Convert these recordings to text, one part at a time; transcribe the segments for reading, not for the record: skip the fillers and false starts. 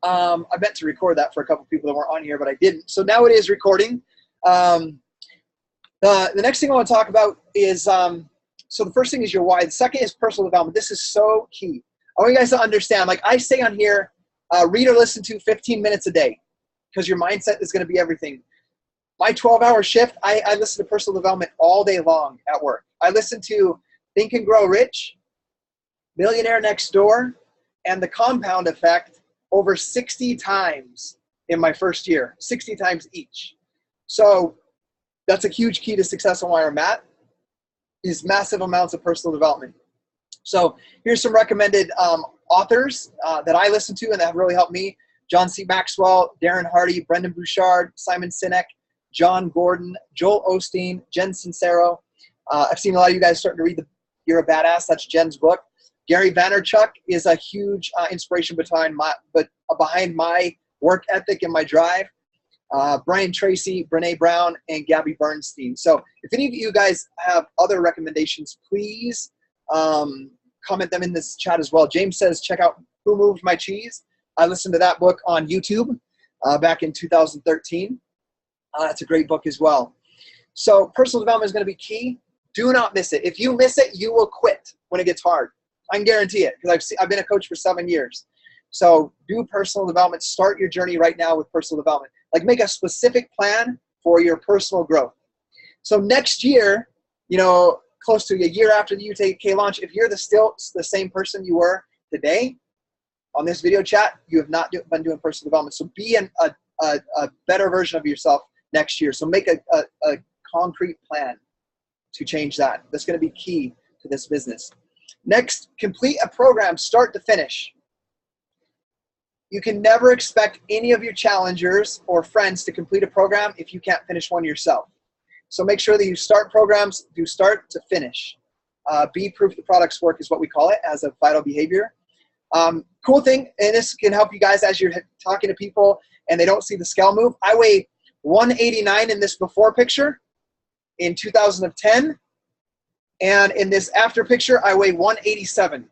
I meant to record that for a couple people that weren't on here, but I didn't. So now it is recording. The next thing I want to talk about is, so the first thing is your why. The second is personal development. This is so key. I want you guys to understand, like I say on here, read or listen to 15 minutes a day, because your mindset is going to be everything. My 12-hour shift, I listen to personal development all day long at work. I listen to Think and Grow Rich, Millionaire Next Door, and The Compound Effect over 60 times in my first year, 60 times each. So that's a huge key to success on where I'm at, is massive amounts of personal development. So here's some recommended authors that I listen to and that have really helped me. John C. Maxwell, Darren Hardy, Brendan Bouchard, Simon Sinek, John Gordon, Joel Osteen, Jen Sincero. I've seen a lot of you guys starting to read You're a Badass. That's Jen's book. Gary Vaynerchuk is a huge inspiration behind my work ethic and my drive. Brian Tracy, Brene Brown, and Gabby Bernstein. So if any of you guys have other recommendations, please comment them in this chat as well. James says, check out Who Moved My Cheese. I listened to that book on YouTube back in 2013. It's a great book as well. So personal development is going to be key. Do not miss it. If you miss it, you will quit when it gets hard. I can guarantee it, because I've been a coach for 7 years. So do personal development. Start your journey right now with personal development. Like, make a specific plan for your personal growth. So next year, close to a year after the UTK launch, if you're still the same person you were today on this video chat, you have not been doing personal development. So be a better version of yourself next year. So make a concrete plan to change that. That's going to be key to this business. Next, complete a program start to finish. You can never expect any of your challengers or friends to complete a program if you can't finish one yourself. So make sure that you start programs, do start to finish. Be proof the products work is what we call it as a vital behavior. Cool thing, and this can help you guys as you're talking to people and they don't see the scale move. I weigh 189 in this before picture in 2010. And in this after picture, I weigh 187.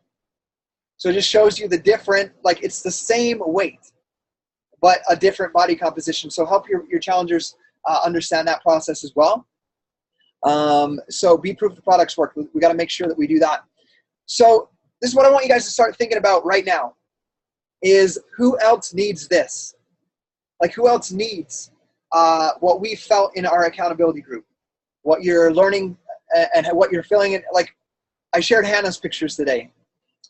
So it just shows you the different, like it's the same weight, but a different body composition. So help your challengers understand that process as well. So be proof the products work. We got to make sure that we do that. So this is what I want you guys to start thinking about right now, is who else needs this? Like, who else needs what we felt in our accountability group, what you're learning and what you're feeling. Like, I shared Hannah's pictures today,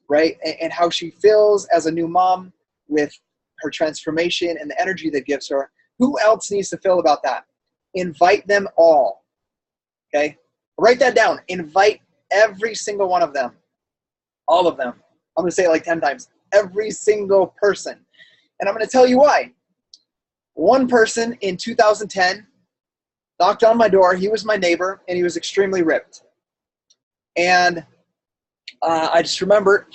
right? And how she feels as a new mom with her transformation and the energy that gives her. Who else needs to feel about that? Invite them all, okay? Write that down. Invite every single one of them, all of them. I'm going to say it like 10 times. Every single person. And I'm going to tell you why. One person in 2010 knocked on my door. He was my neighbor, and he was extremely ripped. And I just remember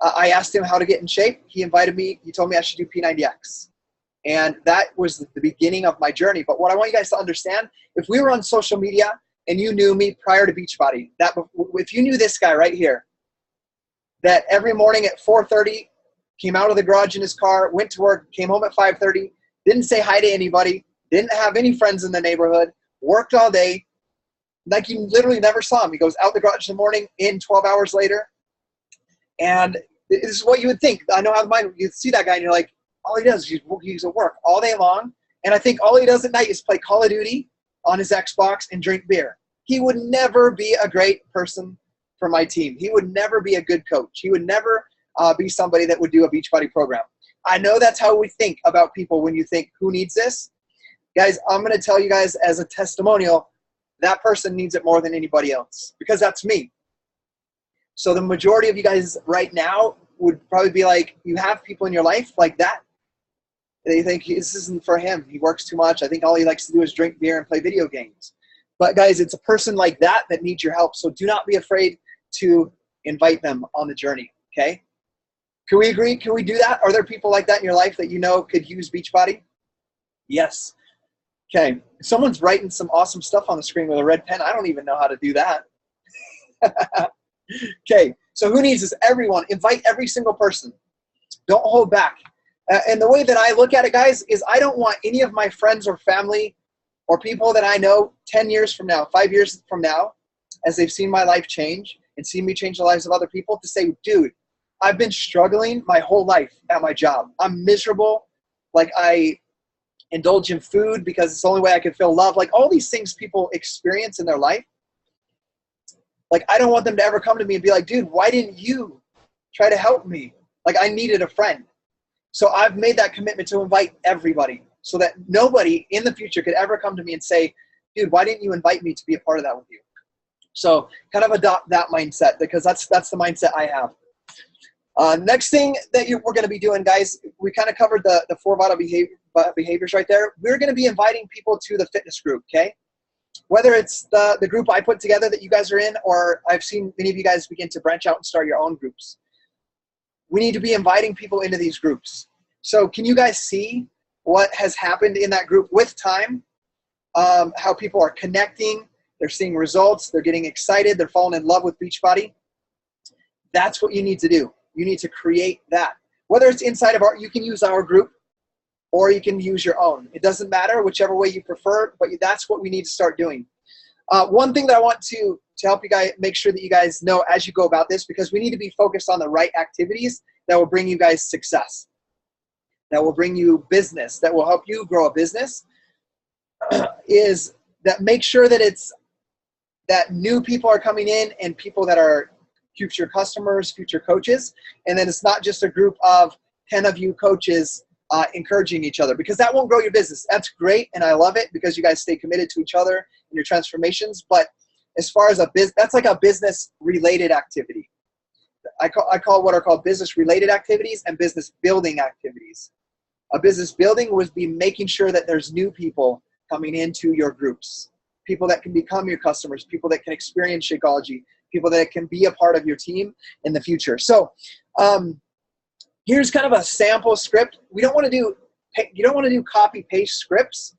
I asked him how to get in shape. He invited me. He told me I should do P90X. And that was the beginning of my journey. But what I want you guys to understand, if we were on social media and you knew me prior to Beachbody, if you knew this guy right here, that every morning at 4:30, came out of the garage in his car, went to work, came home at 5:30, didn't say hi to anybody, didn't have any friends in the neighborhood, worked all day, like you literally never saw him. He goes out the garage in the morning, in 12 hours later. And this is what you would think. I know how the mind, you see that guy and you're like, all he does is he's at work all day long. And I think all he does at night is play Call of Duty on his Xbox and drink beer. He would never be a great person for my team. He would never be a good coach. He would never be somebody that would do a Beachbody program. I know that's how we think about people when you think, who needs this? Guys, I'm going to tell you guys as a testimonial, that person needs it more than anybody else, because that's me. So the majority of you guys right now would probably be like, you have people in your life like that. They think this isn't for him. He works too much. I think all he likes to do is drink beer and play video games. But guys, it's a person like that that needs your help. So do not be afraid to invite them on the journey, okay? Can we agree? Can we do that? Are there people like that in your life that you know could use Beachbody? Yes. Okay. Someone's writing some awesome stuff on the screen with a red pen. I don't even know how to do that. Okay. So who needs this? Everyone. Invite every single person. Don't hold back. And the way that I look at it, guys, is I don't want any of my friends or family or people that I know 10 years from now, 5 years from now, as they've seen my life change and seen me change the lives of other people, to say, dude, I've been struggling my whole life at my job. I'm miserable. Like, I indulge in food because it's the only way I can feel love. Like, all these things people experience in their life. Like, I don't want them to ever come to me and be like, dude, why didn't you try to help me? Like, I needed a friend. So I've made that commitment to invite everybody so that nobody in the future could ever come to me and say, dude, why didn't you invite me to be a part of that with you? So kind of adopt that mindset, because that's the mindset I have. Next thing that we're going to be doing, guys, we kind of covered the 4 vital behaviors right there. We're going to be inviting people to the fitness group, okay? Whether it's the group I put together that you guys are in, or I've seen many of you guys begin to branch out and start your own groups. We need to be inviting people into these groups. So can you guys see what has happened in that group with time? How people are connecting, they're seeing results, they're getting excited, they're falling in love with Beachbody. That's what you need to do. You need to create that. Whether it's inside of you can use our group, or you can use your own. It doesn't matter, whichever way you prefer, but that's what we need to start doing. One thing that I want to help you guys, make sure that you guys know as you go about this, because we need to be focused on the right activities that will bring you guys success, that will bring you business, that will help you grow a business, is that make sure that it's that new people are coming in and people that are future customers, future coaches, and then it's not just a group of 10 of you coaches encouraging each other, because that won't grow your business. That's great, and I love it because you guys stay committed to each other and your transformations, but as far as that's like a business-related activity. I call what are called business-related activities and business-building activities. A business building would be making sure that there's new people coming into your groups, people that can become your customers, people that can experience Shakeology, people that can be a part of your team in the future. So here's kind of a sample script. You don't want to do copy-paste scripts.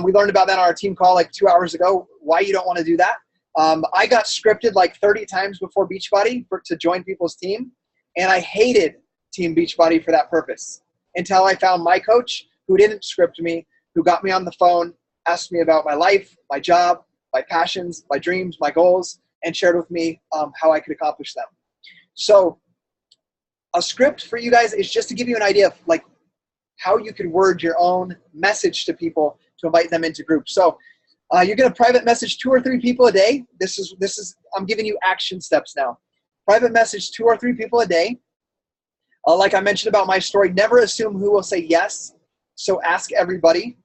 We learned about that on our team call like 2 hours ago, why you don't want to do that. I got scripted like 30 times before Beachbody to join people's team, and I hated Team Beachbody for that purpose until I found my coach who didn't script me, who got me on the phone, asked me about my life, my job, my passions, my dreams, my goals, and shared with me how I could accomplish them. So a script for you guys is just to give you an idea of like how you could word your own message to people to invite them into groups. So you're going to private message 2 or 3 people a day. This is I'm giving you action steps now. Private message 2 or 3 people a day. Like I mentioned about my story, never assume who will say yes. So ask everybody,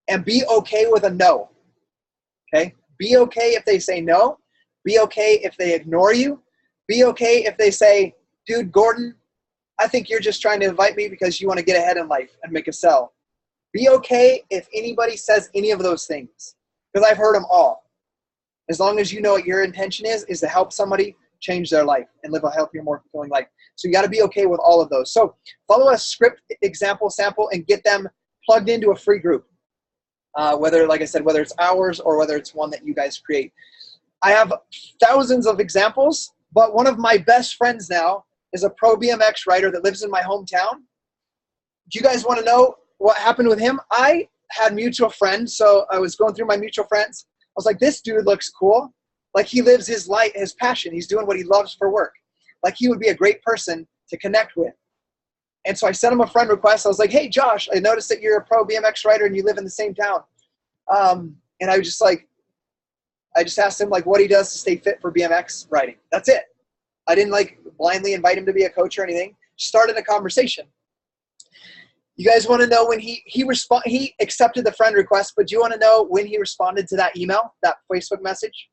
and be okay with a no. Okay? Be okay if they say no. Be okay if they ignore you. Be okay if they say, dude, Gordon, I think you're just trying to invite me because you want to get ahead in life and make a sell. Be okay if anybody says any of those things, because I've heard them all. As long as you know what your intention is to help somebody change their life and live a healthier, more fulfilling life. So you got to be okay with all of those. So follow a script, example, sample, and get them plugged into a free group. Whether, like I said, whether it's ours or whether it's one that you guys create. I have thousands of examples, but one of my best friends now is a pro BMX rider that lives in my hometown. Do you guys want to know what happened with him? I had mutual friends, so I was going through my mutual friends. I was like, this dude looks cool. Like, he lives his life, his passion. He's doing what he loves for work. Like, he would be a great person to connect with. And so I sent him a friend request. I was like, hey, Josh, I noticed that you're a pro BMX rider and you live in the same town. And I was just like, I just asked him like what he does to stay fit for BMX riding. That's it. I didn't like blindly invite him to be a coach or anything. Started a conversation. You guys want to know when he accepted the friend request, but do you want to know when he responded to that email, that Facebook message?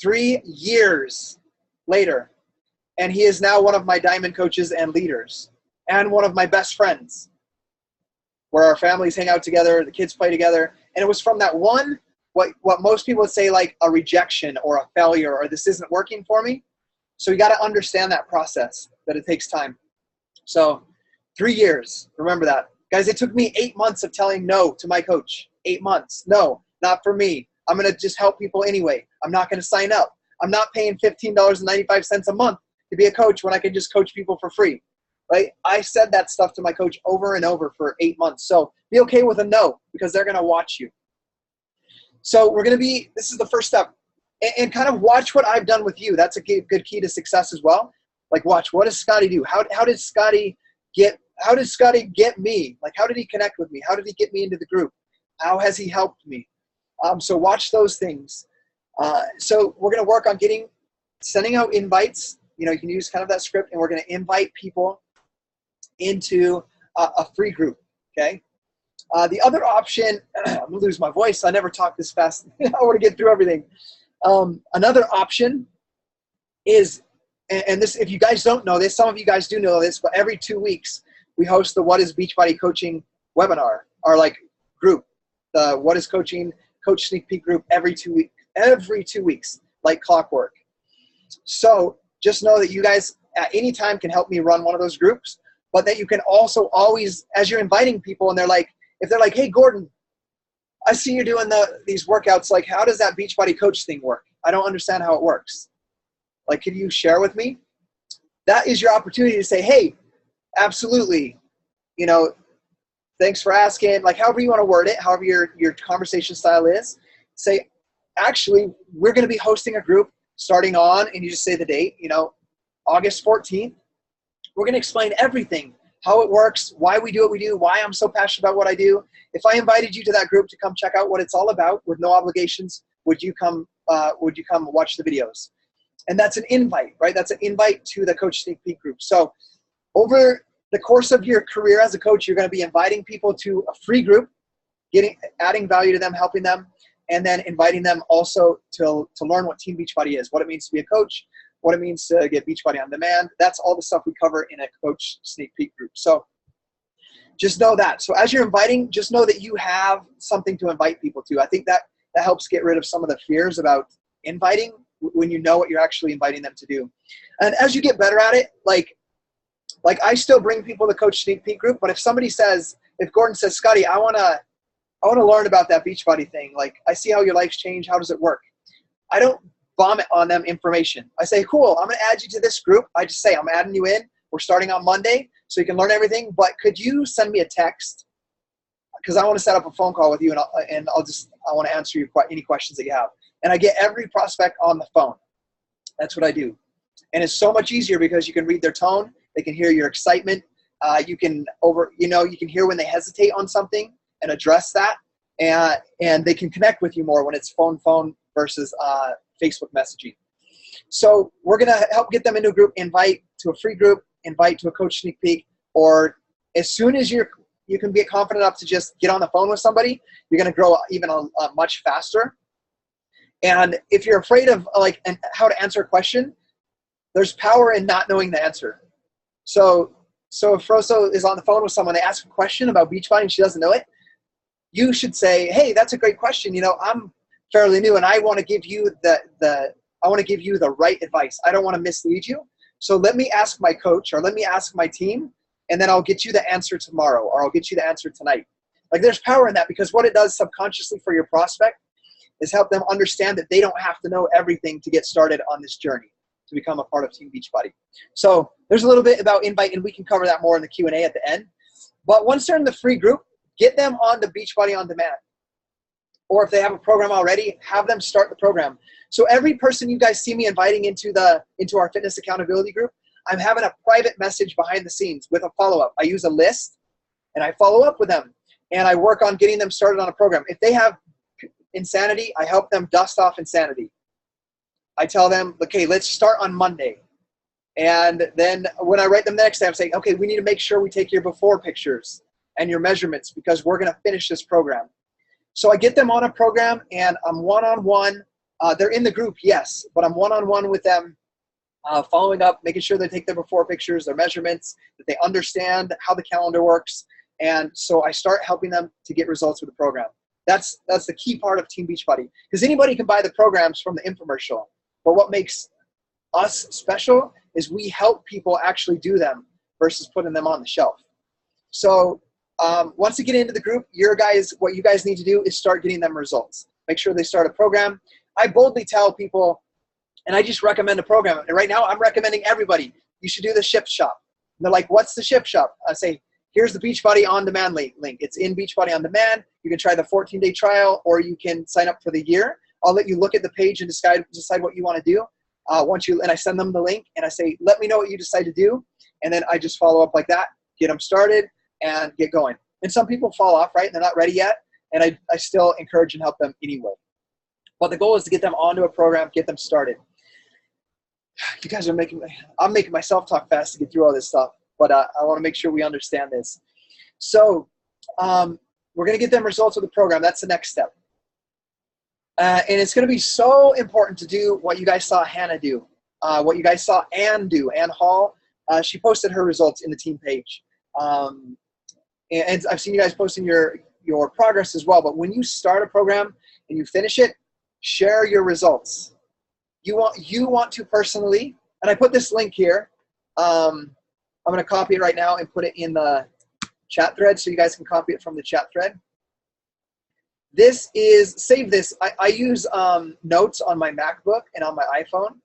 3 years later. And he is now one of my diamond coaches and leaders and one of my best friends, where our families hang out together, the kids play together. And it was from that one, what most people would say like a rejection or a failure or this isn't working for me. So you got to understand that process, that it takes time. So 3 years, remember that. Guys, it took me 8 months of telling no to my coach. 8 months. No, not for me. I'm going to just help people anyway. I'm not going to sign up. I'm not paying $15.95 a month to be a coach when I can just coach people for free. right? I said that stuff to my coach over and over for 8 months. So be okay with a no, because they're going to watch you. So this is the first step. And kind of watch what I've done with you. That's a good key to success as well. Like, watch, what does Scotty do? How did Scotty get me? Like, how did he connect with me? How did he get me into the group? How has he helped me? So watch those things. So we're going to work on sending out invites. You can use kind of that script, and we're going to invite people into a free group, okay? The other option, I'm going to lose my voice. I never talk this fast. I want to get through everything. Another option is, and this, if you guys don't know this, some of you guys do know this, but every 2 weeks we host the What is Beachbody Coaching webinar, our group, the What is Coaching Coach Sneak Peek group every 2 weeks, like clockwork. So just know that you guys at any time can help me run one of those groups, but that you can also always, as you're inviting people, and if they're like, hey, Gordon, I see you're doing these workouts. Like, how does that Beachbody Coach thing work? I don't understand how it works. Like, can you share with me? That is your opportunity to say, hey, absolutely. Thanks for asking. Like, however you want to word it, however your conversation style is, say, actually, we're going to be hosting a group starting on, and you just say the date, August 14th. We're going to explain everything, how it works, why we do what we do, why I'm so passionate about what I do. If I invited you to that group to come check out what it's all about with no obligations, would you come watch the videos? And that's an invite, right? That's an invite to the Coach Sneak Peek group. So over the course of your career as a coach, you're going to be inviting people to a free group, adding value to them, helping them, and then inviting them also to learn what Team Beachbody is, what it means to be a coach, what it means to get Beachbody on demand. That's all the stuff we cover in a Coach Sneak Peek group. So just know that. So as you're inviting, just know that you have something to invite people to. I think that helps get rid of some of the fears about inviting when you know what you're actually inviting them to do. And as you get better at it, like I still bring people to Coach Sneak Peek group, but if Gordon says, Scotty, I want to learn about that Beachbody thing. Like, I see how your life's changed. How does it work? I don't vomit on them information. I say, cool, I'm going to add you to this group. I just say, I'm adding you in. We're starting on Monday, so you can learn everything. But could you send me a text? Because I want to set up a phone call with you, and I want to answer any questions that you have. And I get every prospect on the phone. That's what I do. And it's so much easier because you can read their tone. They can hear your excitement. You can hear when they hesitate on something and address that. And they can connect with you more when it's phone versus Facebook messaging. So we're going to help get them into a group, invite to a free group, invite to a Coach Sneak Peek, or as soon as you can get confident enough to just get on the phone with somebody, you're going to grow even much faster. And if you're afraid of and how to answer a question, there's power in not knowing the answer. So if Rosso is on the phone with someone, they ask a question about Beachbody and she doesn't know it, you should say, hey, that's a great question. I'm fairly new and I want to give you the right advice. I don't want to mislead you. So let me ask my coach or let me ask my team, and then I'll get you the answer tomorrow, or I'll get you the answer tonight. Like, there's power in that, because what it does subconsciously for your prospect is help them understand that they don't have to know everything to get started on this journey to become a part of Team Beachbody. So there's a little bit about invite, and we can cover that more in the Q&A at the end. But once they're in the free group, get them on the Beachbody on Demand. Or if they have a program already, have them start the program. So every person you guys see me inviting into our fitness accountability group, I'm having a private message behind the scenes with a follow-up. I use a list, and I follow up with them, and I work on getting them started on a program. If they have insanity, I help them dust off insanity. I tell them, okay, let's start on Monday. And then when I write them the next day, I'm saying, okay, we need to make sure we take your before pictures and your measurements, because we're going to finish this program. So I get them on a program, and I'm one-on-one. They're in the group, yes, but I'm one-on-one with them, following up, making sure they take their before pictures, their measurements, that they understand how the calendar works. And so I start helping them to get results with the program. That's the key part of Team Beachbody, because anybody can buy the programs from the infomercial. But what makes us special is we help people actually do them versus putting them on the shelf. So once you get into the group, what you guys need to do is start getting them results. Make sure they start a program. I boldly tell people, and I just recommend a program. And right now I'm recommending everybody, you should do the Shift Shop. they're like, what's the Shift Shop? I say, here's the Beachbody On Demand link. It's in Beachbody On Demand. You can try the 14-day trial, or you can sign up for the year. I'll let you look at the page and decide what you want to do. And I send them the link, and I say, let me know what you decide to do. And then I just follow up like that, get them started, and get going. And some people fall off, right? They're not ready yet. And I still encourage and help them anyway. But the goal is to get them onto a program, get them started. You guys are I'm making myself talk fast to get through all this stuff. But I want to make sure we understand this. So we're going to get them results with the program. That's the next step. And it's going to be so important to do what you guys saw Hannah do, what you guys saw Ann do. Ann Hall, she posted her results in the team page. And I've seen you guys posting your progress as well. But when you start a program and you finish it, share your results. You want to personally, and I put this link here. I'm going to copy it right now and put it in the chat thread so you guys can copy it from the chat thread. Save this. I use notes on my MacBook and on my iPhone.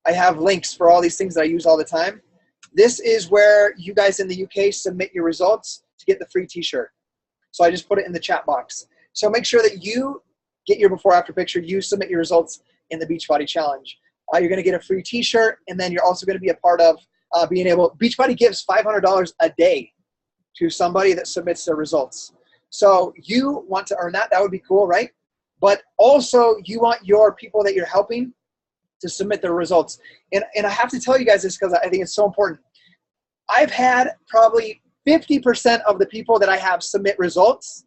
I have links for all these things that I use all the time. This is where you guys in the UK submit your results to get the free t-shirt. So I just put it in the chat box. So make sure that you get your before-after picture. You submit your results in the Beachbody Challenge. You're going to get a free t-shirt, and then you're also going to be a part of Beachbody gives $500 a day to somebody that submits their results. So you want to earn that. That would be cool, right? But also you want your people that you're helping to submit their results. And I have to tell you guys this because I think it's so important. I've had probably 50% of the people that I have submit results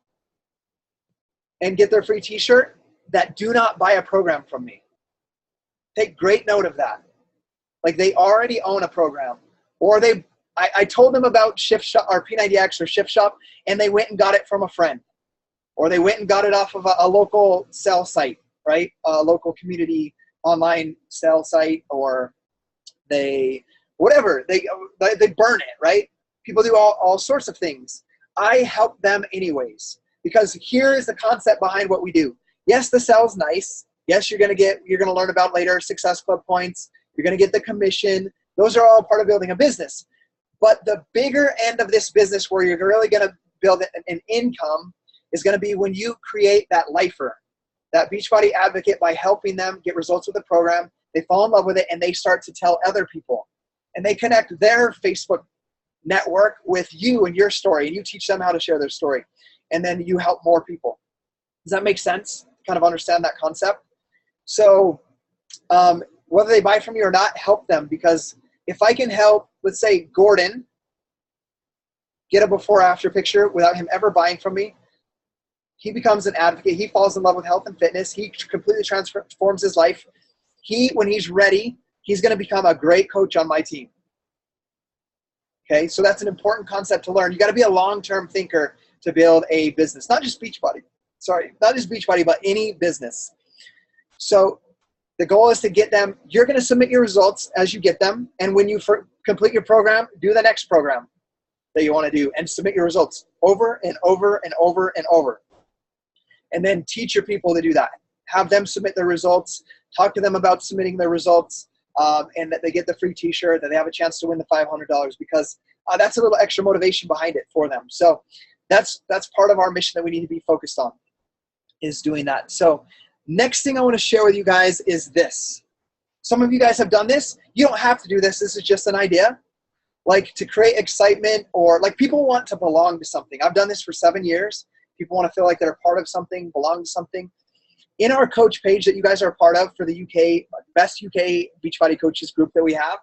and get their free t-shirt that do not buy a program from me. Take great note of that. Like they already own a program, or I told them about Shift Shop or P90X or Shift Shop, and they went and got it from a friend, or they went and got it off of a local sell site, right? A local community online sell site, or they burn it, right? People do all sorts of things. I help them anyways, because here is the concept behind what we do. Yes, the sell's nice. Yes, you're going to learn about later Success Club points. You're going to get the commission. Those are all part of building a business. But the bigger end of this business where you're really going to build an income is going to be when you create that lifer, that Beachbody advocate, by helping them get results with the program. They fall in love with it, and they start to tell other people. And they connect their Facebook network with you and your story, and you teach them how to share their story. And then you help more people. Does that make sense? Kind of understand that concept? So whether they buy from you or not, help them, because if I can help, let's say, Gordon get a before-after picture without him ever buying from me, he becomes an advocate. He falls in love with health and fitness. He completely transforms his life. When he's ready, he's going to become a great coach on my team. Okay, so that's an important concept to learn. You got to be a long-term thinker to build a business, not just Beachbody. Not just Beachbody, but any business. So the goal is to get them. You're going to submit your results as you get them. And when you complete your program, do the next program that you want to do and submit your results over and over and over and over. And then teach your people to do that. Have them submit their results. Talk to them about submitting their results, and that they get the free t-shirt, that they have a chance to win the $500, because that's a little extra motivation behind it for them. So that's part of our mission that we need to be focused on, is doing that. So next thing I want to share with you guys is this. Some of you guys have done this. You don't have to do this. This is just an idea. Like, to create excitement, or like, people want to belong to something. I've done this for 7 years. People want to feel like they're a part of something, belong to something. In our coach page that you guys are a part of for the UK, best UK Beachbody coaches group that we have,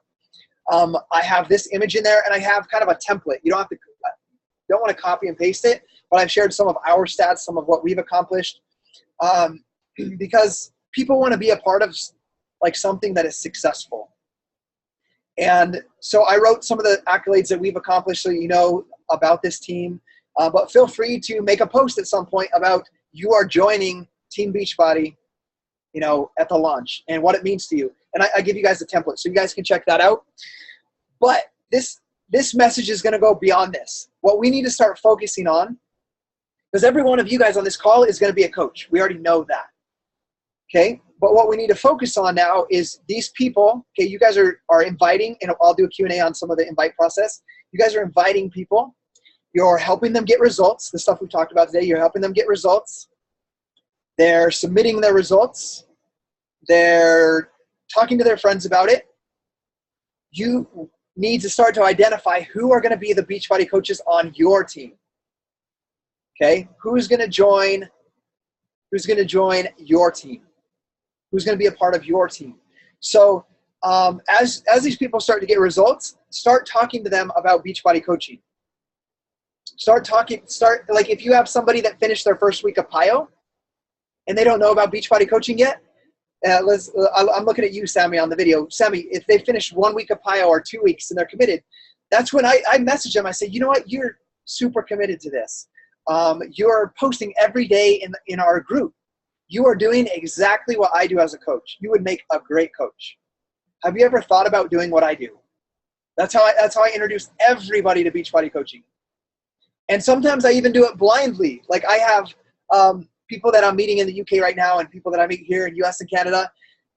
I have this image in there, and I have kind of a template. You don't want to copy and paste it, but I've shared some of our stats, some of what we've accomplished, because people want to be a part of like something that is successful. And so I wrote some of the accolades that we've accomplished, so you know about this team. But feel free to make a post at some point about you are joining Team Beachbody, at the launch, and what it means to you. And I give you guys a template, so you guys can check that out. But this message is going to go beyond this. What we need to start focusing on, because every one of you guys on this call is going to be a coach. We already know that. Okay? But what we need to focus on now is these people. Okay, you guys are inviting, and I'll do a Q&A on some of the invite process. You guys are inviting people. You're helping them get results. The stuff we talked about today, you're helping them get results. They're submitting their results. They're talking to their friends about it. You need to start to identify who are going to be the Beachbody coaches on your team. Okay, who's going to join your team? Who's going to be a part of your team? So as these people start to get results, start talking to them about Beachbody coaching. Like if you have somebody that finished their first week of PIO and they don't know about Beachbody coaching yet, I'm looking at you, Sammy, on the video. Sammy, if they finish 1 week of PIO or 2 weeks and they're committed, that's when I message them. I say, you know what? You're super committed to this. You're posting every day in our group. You are doing exactly what I do as a coach. You would make a great coach. Have you ever thought about doing what I do? That's how I introduce everybody to Beachbody coaching. And sometimes I even do it blindly. Like I have people that I'm meeting in the UK right now and people that I meet here in US and Canada,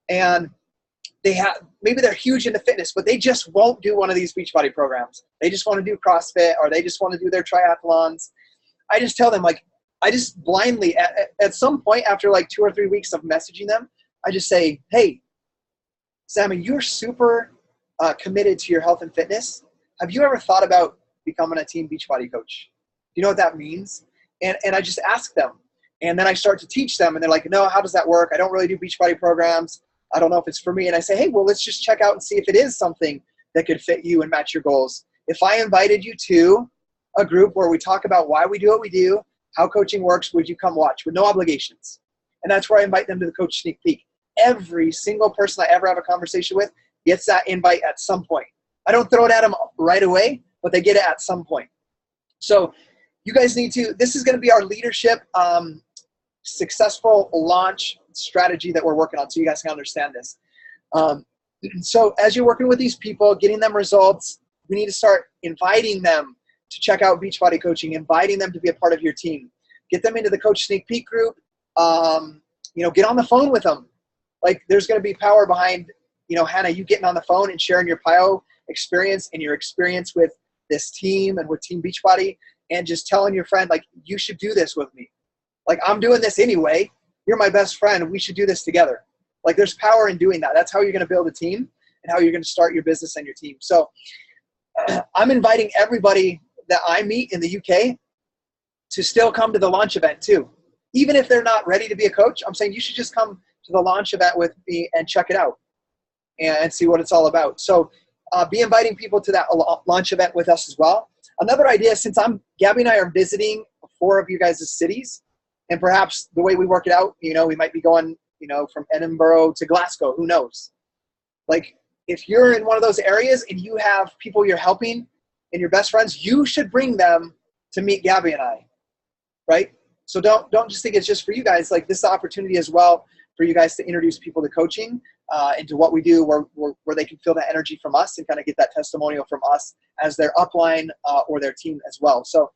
and maybe they're huge into fitness, but they just won't do one of these Beachbody programs. They just want to do CrossFit, or they just want to do their triathlons. I just tell them, like, I just blindly, at some point after like 2 or 3 weeks of messaging them, I just say, hey, Sammy, you're super committed to your health and fitness. Have you ever thought about becoming a Team Beachbody coach? Do you know what that means? And I just ask them. And then I start to teach them. And they're like, no, how does that work? I don't really do Beachbody programs. I don't know if it's for me. And I say, hey, well, let's just check out and see if it is something that could fit you and match your goals. If I invited you to a group where we talk about why we do what we do, how coaching works, would you come watch with no obligations? And that's where I invite them to the Coach Sneak Peek. Every single person I ever have a conversation with gets that invite at some point. I don't throw it at them right away, but they get it at some point. So you guys need to, this is going to be our leadership successful launch strategy that we're working on, so you guys can understand this. So as you're working with these people, getting them results, we need to start inviting them to check out Beachbody coaching, inviting them to be a part of your team. Get them into the Coach Sneak Peek group. Get on the phone with them. Like, there's going to be power behind, Hannah, you getting on the phone and sharing your PIO experience and your experience with this team and with Team Beachbody, and just telling your friend, like, you should do this with me. Like, I'm doing this anyway. You're my best friend. We should do this together. Like, there's power in doing that. That's how you're going to build a team and how you're going to start your business and your team. So I'm inviting everybody that I meet in the UK to still come to the launch event too. Even if they're not ready to be a coach, I'm saying you should just come to the launch event with me and check it out and see what it's all about. So be inviting people to that launch event with us as well. Another idea, since Gabby and I are visiting 4 of you guys' cities, and perhaps the way we work it out, we might be going, from Edinburgh to Glasgow, who knows? Like, if you're in one of those areas and you have people you're helping and your best friends, you should bring them to meet Gabby and I, right? So don't just think it's just for you guys. Like, this is an opportunity as well for you guys to introduce people to coaching and to what we do, where they can feel that energy from us and kind of get that testimonial from us as their upline or their team as well. So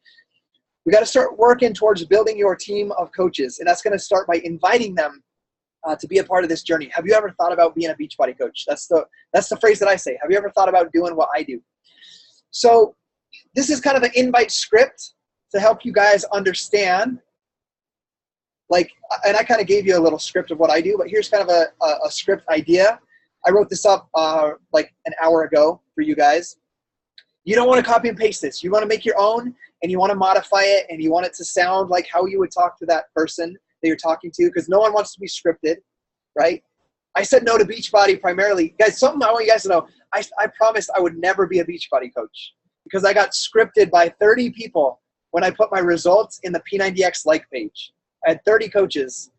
we got to start working towards building your team of coaches, and that's going to start by inviting them to be a part of this journey. Have you ever thought about being a Beachbody coach? That's the phrase that I say. Have you ever thought about doing what I do? So this is kind of an invite script to help you guys understand. Like, and I kind of gave you a little script of what I do, but here's kind of a script idea. I wrote this up like an hour ago for you guys. You don't want to copy and paste this. You want to make your own, and you want to modify it, and you want it to sound like how you would talk to that person that you're talking to, because no one wants to be scripted, right? I said no to Beachbody primarily. Guys, something I want you guys to know, I promised I would never be a Beachbody coach because I got scripted by 30 people when I put my results in the P90X like page. I had 30 coaches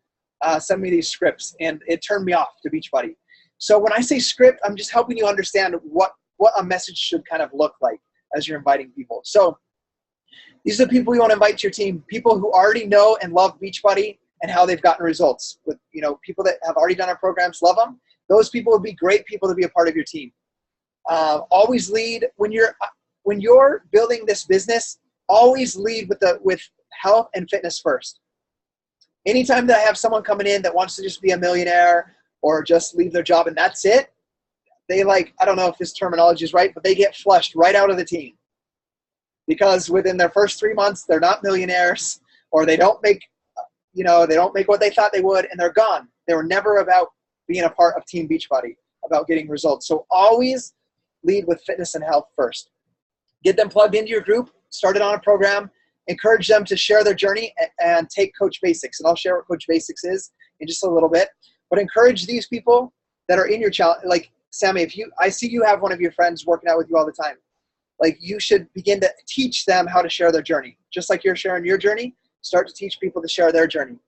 send me these scripts, and it turned me off to Beachbody. So when I say script, I'm just helping you understand what a message should kind of look like as you're inviting people. So these are the people you want to invite to your team, people who already know and love Beachbody and how they've gotten results. With people that have already done our programs, love them. Those people would be great people to be a part of your team. Always lead when you're building this business. Always lead with health and fitness first. Anytime that I have someone coming in that wants to just be a millionaire or just leave their job and that's it, they like, I don't know if this terminology is right, but they get flushed right out of the team. Because within their first 3 months, they're not millionaires, or they don't make, they don't make what they thought they would, and they're gone. They were never about being a part of Team Beachbody, about getting results. So always lead with fitness and health first. Get them plugged into your group, started on a program, encourage them to share their journey and take Coach Basics. And I'll share what Coach Basics is in just a little bit. But encourage these people that are in your challenge. Like, Sammy, I see you have one of your friends working out with you all the time. Like, you should begin to teach them how to share their journey. Just like you're sharing your journey, start to teach people to share their journey.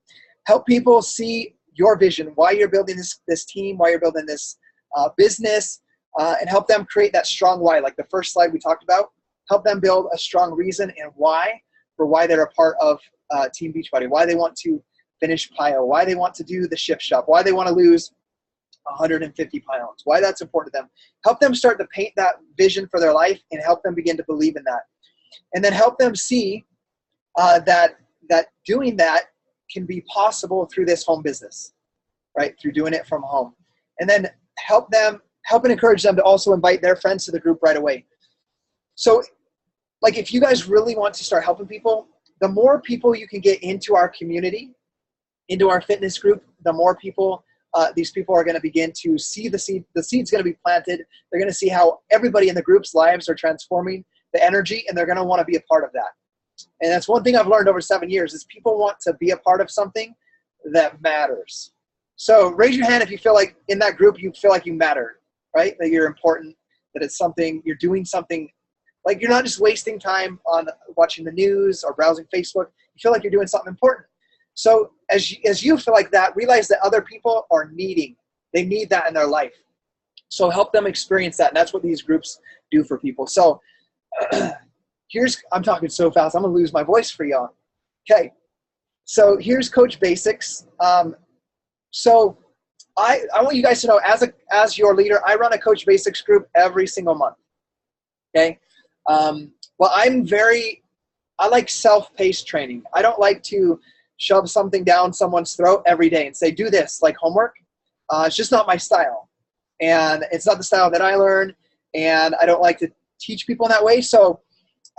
Help people see your vision, why you're building this team, why you're building this business, and help them create that strong why. Like the first slide we talked about, help them build a strong reason and why for why they're a part of Team Beachbody, why they want to finish PIO, why they want to do the shift shop, why they want to lose 150 pounds, why that's important to them. Help them start to paint that vision for their life and help them begin to believe in that. And then help them see that doing that can be possible through this home business, right? Through doing it from home. And then help and encourage them to also invite their friends to the group right away. So, like, if you guys really want to start helping people, the more people you can get into our community, into our fitness group, the more people these people are going to begin to see the seed. The seed's going to be planted. They're going to see how everybody in the group's lives are transforming the energy, and they're going to want to be a part of that. And that's one thing I've learned over 7 years is people want to be a part of something that matters. So raise your hand if you feel like in that group you feel like you matter, right? That you're important, that it's something, you're doing something, like you're not just wasting time on watching the news or browsing Facebook. You feel like you're doing something important. So as you feel like that, realize that other people are they need that in their life. So help them experience that. And that's what these groups do for people. So I'm talking so fast, I'm gonna lose my voice for y'all. Okay, so here's Coach Basics. So I want you guys to know, as your leader, I run a Coach Basics group every single month. Okay, well, I like self-paced training. I don't like to shove something down someone's throat every day and say, do this, like homework. It's just not my style. And it's not the style that I learn, and I don't like to teach people in that way. So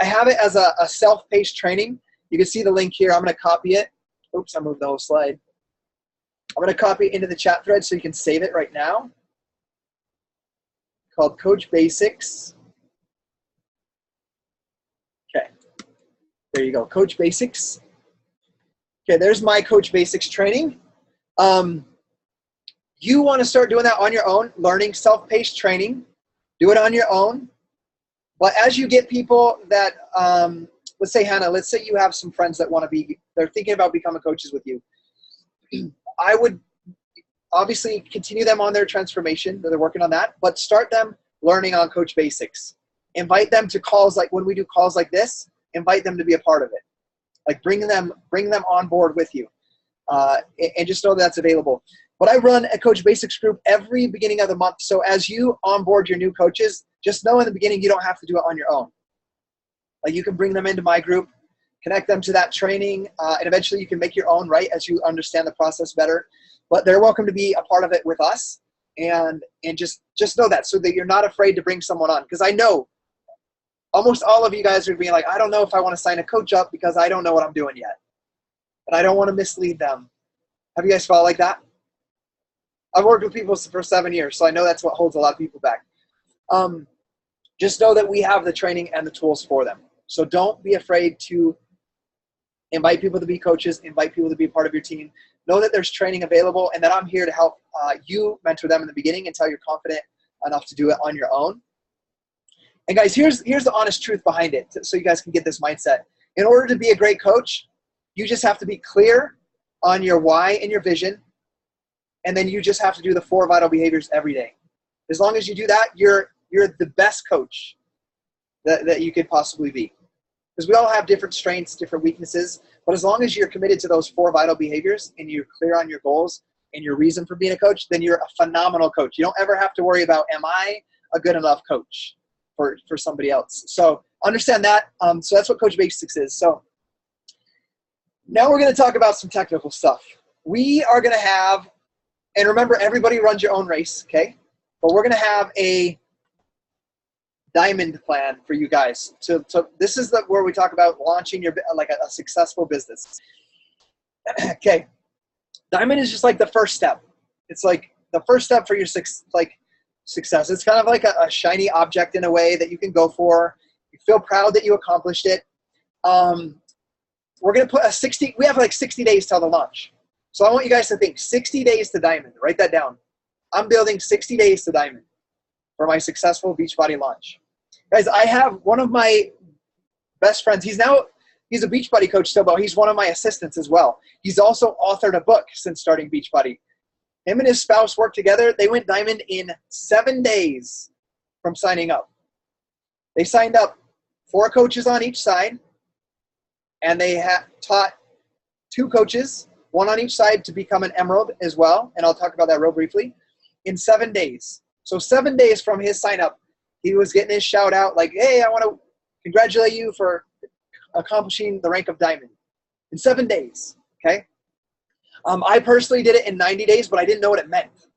I have it as a self-paced training. You can see the link here. I'm going to copy it. Oops, I moved the whole slide. I'm going to copy it into the chat thread so you can save it right now. Called Coach Basics. Okay, there you go, Coach Basics. Okay, there's my Coach Basics training. You want to start doing that on your own, learning self-paced training. Do it on your own. But as you get people that, let's say, Hannah, let's say you have some friends that they're thinking about becoming coaches with you. I would obviously continue them on their transformation, they're working on that, but start them learning on Coach Basics. Invite them to calls, like when we do calls like this, invite them to be a part of it. Like bring them on board with you, and just know that's available. But I run a Coach Basics group every beginning of the month. So as you onboard your new coaches, just know in the beginning you don't have to do it on your own. Like you can bring them into my group, connect them to that training, and eventually you can make your own, right, as you understand the process better. But they're welcome to be a part of it with us, and just know that, so that you're not afraid to bring someone on. Because I know almost all of you guys are being like, I don't know if I want to sign a coach up because I don't know what I'm doing yet. And I don't want to mislead them. Have you guys felt like that? I've worked with people for 7 years, so I know that's what holds a lot of people back. Just know that we have the training and the tools for them. So don't be afraid to invite people to be coaches, invite people to be part of your team. Know that there's training available and that I'm here to help you mentor them in the beginning until you're confident enough to do it on your own. And guys, here's the honest truth behind it, so you guys can get this mindset. In order to be a great coach, you just have to be clear on your why and your vision, and then you just have to do the 4 vital behaviors every day. As long as you do that, you're the best coach that you could possibly be. Because we all have different strengths, different weaknesses, but as long as you're committed to those 4 vital behaviors and you're clear on your goals and your reason for being a coach, then you're a phenomenal coach. You don't ever have to worry about, am I a good enough coach for somebody else? So understand that. So that's what Coach Basics is. So now we're going to talk about some technical stuff. We are going to have And remember, everybody runs your own race, okay? But we're going to have a diamond plan for you guys. So this is where we talk about launching your like a successful business. Okay, diamond is just like the first step. It's like the first step for your success. It's kind of like a shiny object in a way that you can go for. You feel proud that you accomplished it. We're going to put we have like 60 days till the launch. So I want you guys to think 60 days to diamond. Write that down. I'm building 60 days to diamond for my successful Beachbody launch. Guys, I have one of my best friends. He's a Beachbody coach still, but he's one of my assistants as well. He's also authored a book since starting Beachbody. Him and his spouse worked together. They went diamond in 7 days from signing up. They signed up 4 coaches on each side, and they taught 2 coaches, 1 on each side, to become an emerald as well, and I'll talk about that real briefly, in 7 days. So 7 days from his sign up, he was getting his shout out like, hey, I want to congratulate you for accomplishing the rank of diamond in 7 days, okay? I personally did it in 90 days, but I didn't know what it meant.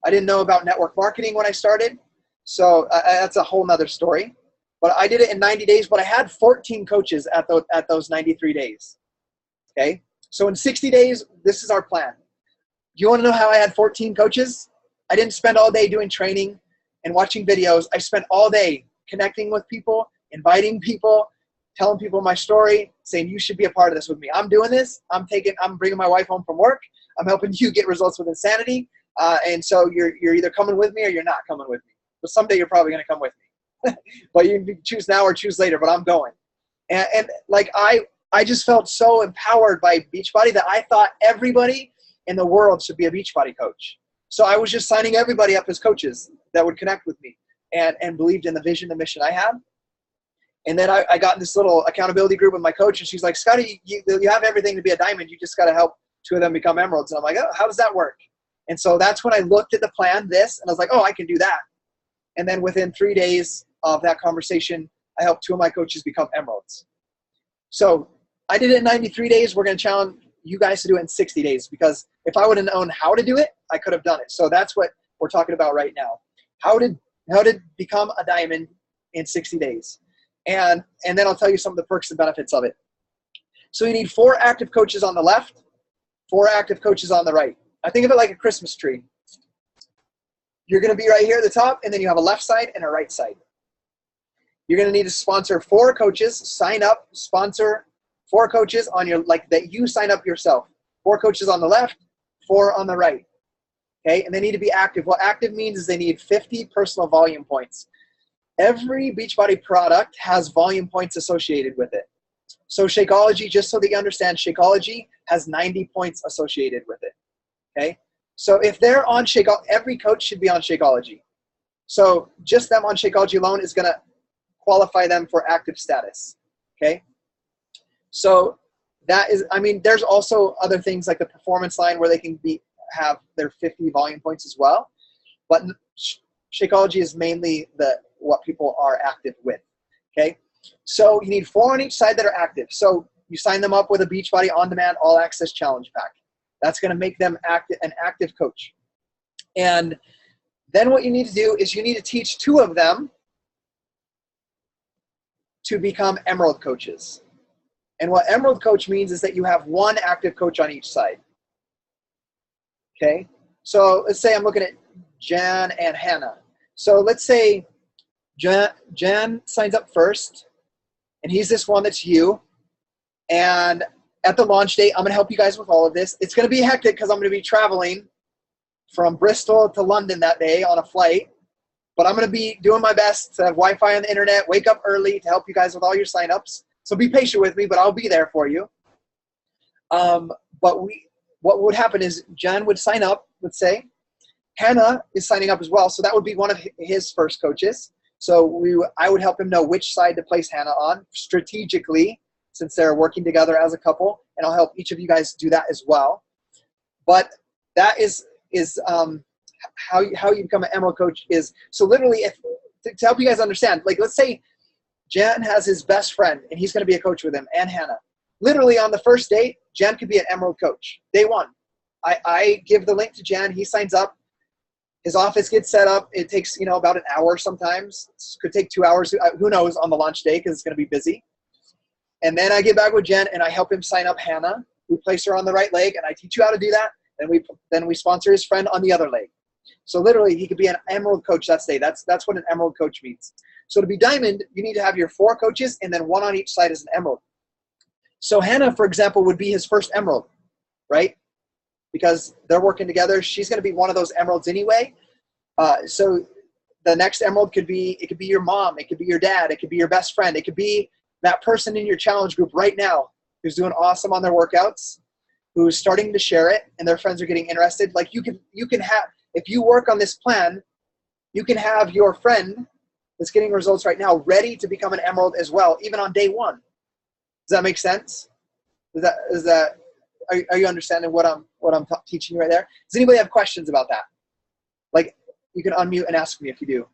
I didn't know about network marketing when I started, so that's a whole nother story. But I did it in 90 days, but I had 14 coaches at those 93 days, okay? So in 60 days, this is our plan. You want to know how I had 14 coaches? I didn't spend all day doing training and watching videos. I spent all day connecting with people, inviting people, telling people my story, saying you should be a part of this with me. I'm doing this. I'm bringing my wife home from work. I'm helping you get results with Insanity. And so you're either coming with me or you're not coming with me. But someday you're probably going to come with me. But you can choose now or choose later, but I'm going. And like I just felt so empowered by Beachbody that I thought everybody in the world should be a Beachbody coach. So I was just signing everybody up as coaches that would connect with me and believed in the vision, the mission I had. And then I got in this little accountability group with my coach, and she's like, Scotty, you have everything to be a diamond. You just got to help 2 of them become emeralds. And I'm like, oh, how does that work? And so that's when I looked at the plan, and I was like, oh, I can do that. And then within 3 days of that conversation, I helped 2 of my coaches become emeralds. So I did it in 93 days. We're going to challenge you guys to do it in 60 days, because if I would have known how to do it, I could have done it. So that's what we're talking about right now. How to become a diamond in 60 days. And then I'll tell you some of the perks and benefits of it. So you need 4 active coaches on the left, 4 active coaches on the right. I think of it like a Christmas tree. You're going to be right here at the top, and then you have a left side and a right side. You're going to need to sponsor 4 coaches, sign up, sponsor 4 coaches on your, like that you sign up yourself. 4 coaches on the left, 4 on the right. Okay, and they need to be active. What active means is they need 50 personal volume points. Every Beachbody product has volume points associated with it. So Shakeology, just so that you understand, Shakeology has 90 points associated with it. Okay, so if they're on Shakeology, every coach should be on Shakeology. So just them on Shakeology alone is going to qualify them for active status. Okay, so that is, I mean, there's also other things like the performance line where they can have their 50 volume points as well. But Shakeology is mainly what people are active with. Okay, so you need 4 on each side that are active. So you sign them up with a Beachbody on-demand all-access challenge pack. That's going to make them an active coach. And then what you need to do is you need to teach 2 of them to become emerald coaches. And what emerald coach means is that you have 1 active coach on each side. Okay, so let's say I'm looking at Jan and Hannah. So let's say Jan signs up first, and he's this one that's you. And at the launch date, I'm going to help you guys with all of this. It's going to be hectic because I'm going to be traveling from Bristol to London that day on a flight. But I'm going to be doing my best to have Wi-Fi on the internet, wake up early to help you guys with all your signups. So be patient with me, but I'll be there for you. What would happen is Jan would sign up, let's say. Hannah is signing up as well, so that would be one of his first coaches. So I would help him know which side to place Hannah on strategically, since they're working together as a couple, and I'll help each of you guys do that as well. But that is how you become an emerald coach is, so literally to help you guys understand, like let's say Jan has his best friend and he's going to be a coach with him and Hannah. Literally on the first date, Jan could be an emerald coach, day 1. I give the link to Jan. He signs up. His office gets set up. It takes, about an hour sometimes. It could take 2 hours. Who knows on the launch day because it's going to be busy. And then I get back with Jen and I help him sign up Hannah. We place her on the right leg and I teach you how to do that. Then we sponsor his friend on the other leg. So literally he could be an emerald coach that day. That's what an emerald coach means. So to be diamond, you need to have your 4 coaches and then 1 on each side is an emerald. So Hannah, for example, would be his first emerald, right? Because they're working together. She's going to be one of those emeralds anyway. So the next emerald could be your mom. It could be your dad. It could be your best friend. It could be that person in your challenge group right now who's doing awesome on their workouts, who's starting to share it, and their friends are getting interested. Like you can have, if you work on this plan, you can have your friend that's getting results right now ready to become an emerald as well, even on day 1. Does that make sense? Are you understanding what I'm teaching you right there? Does anybody have questions about that? Like, you can unmute and ask me if you do.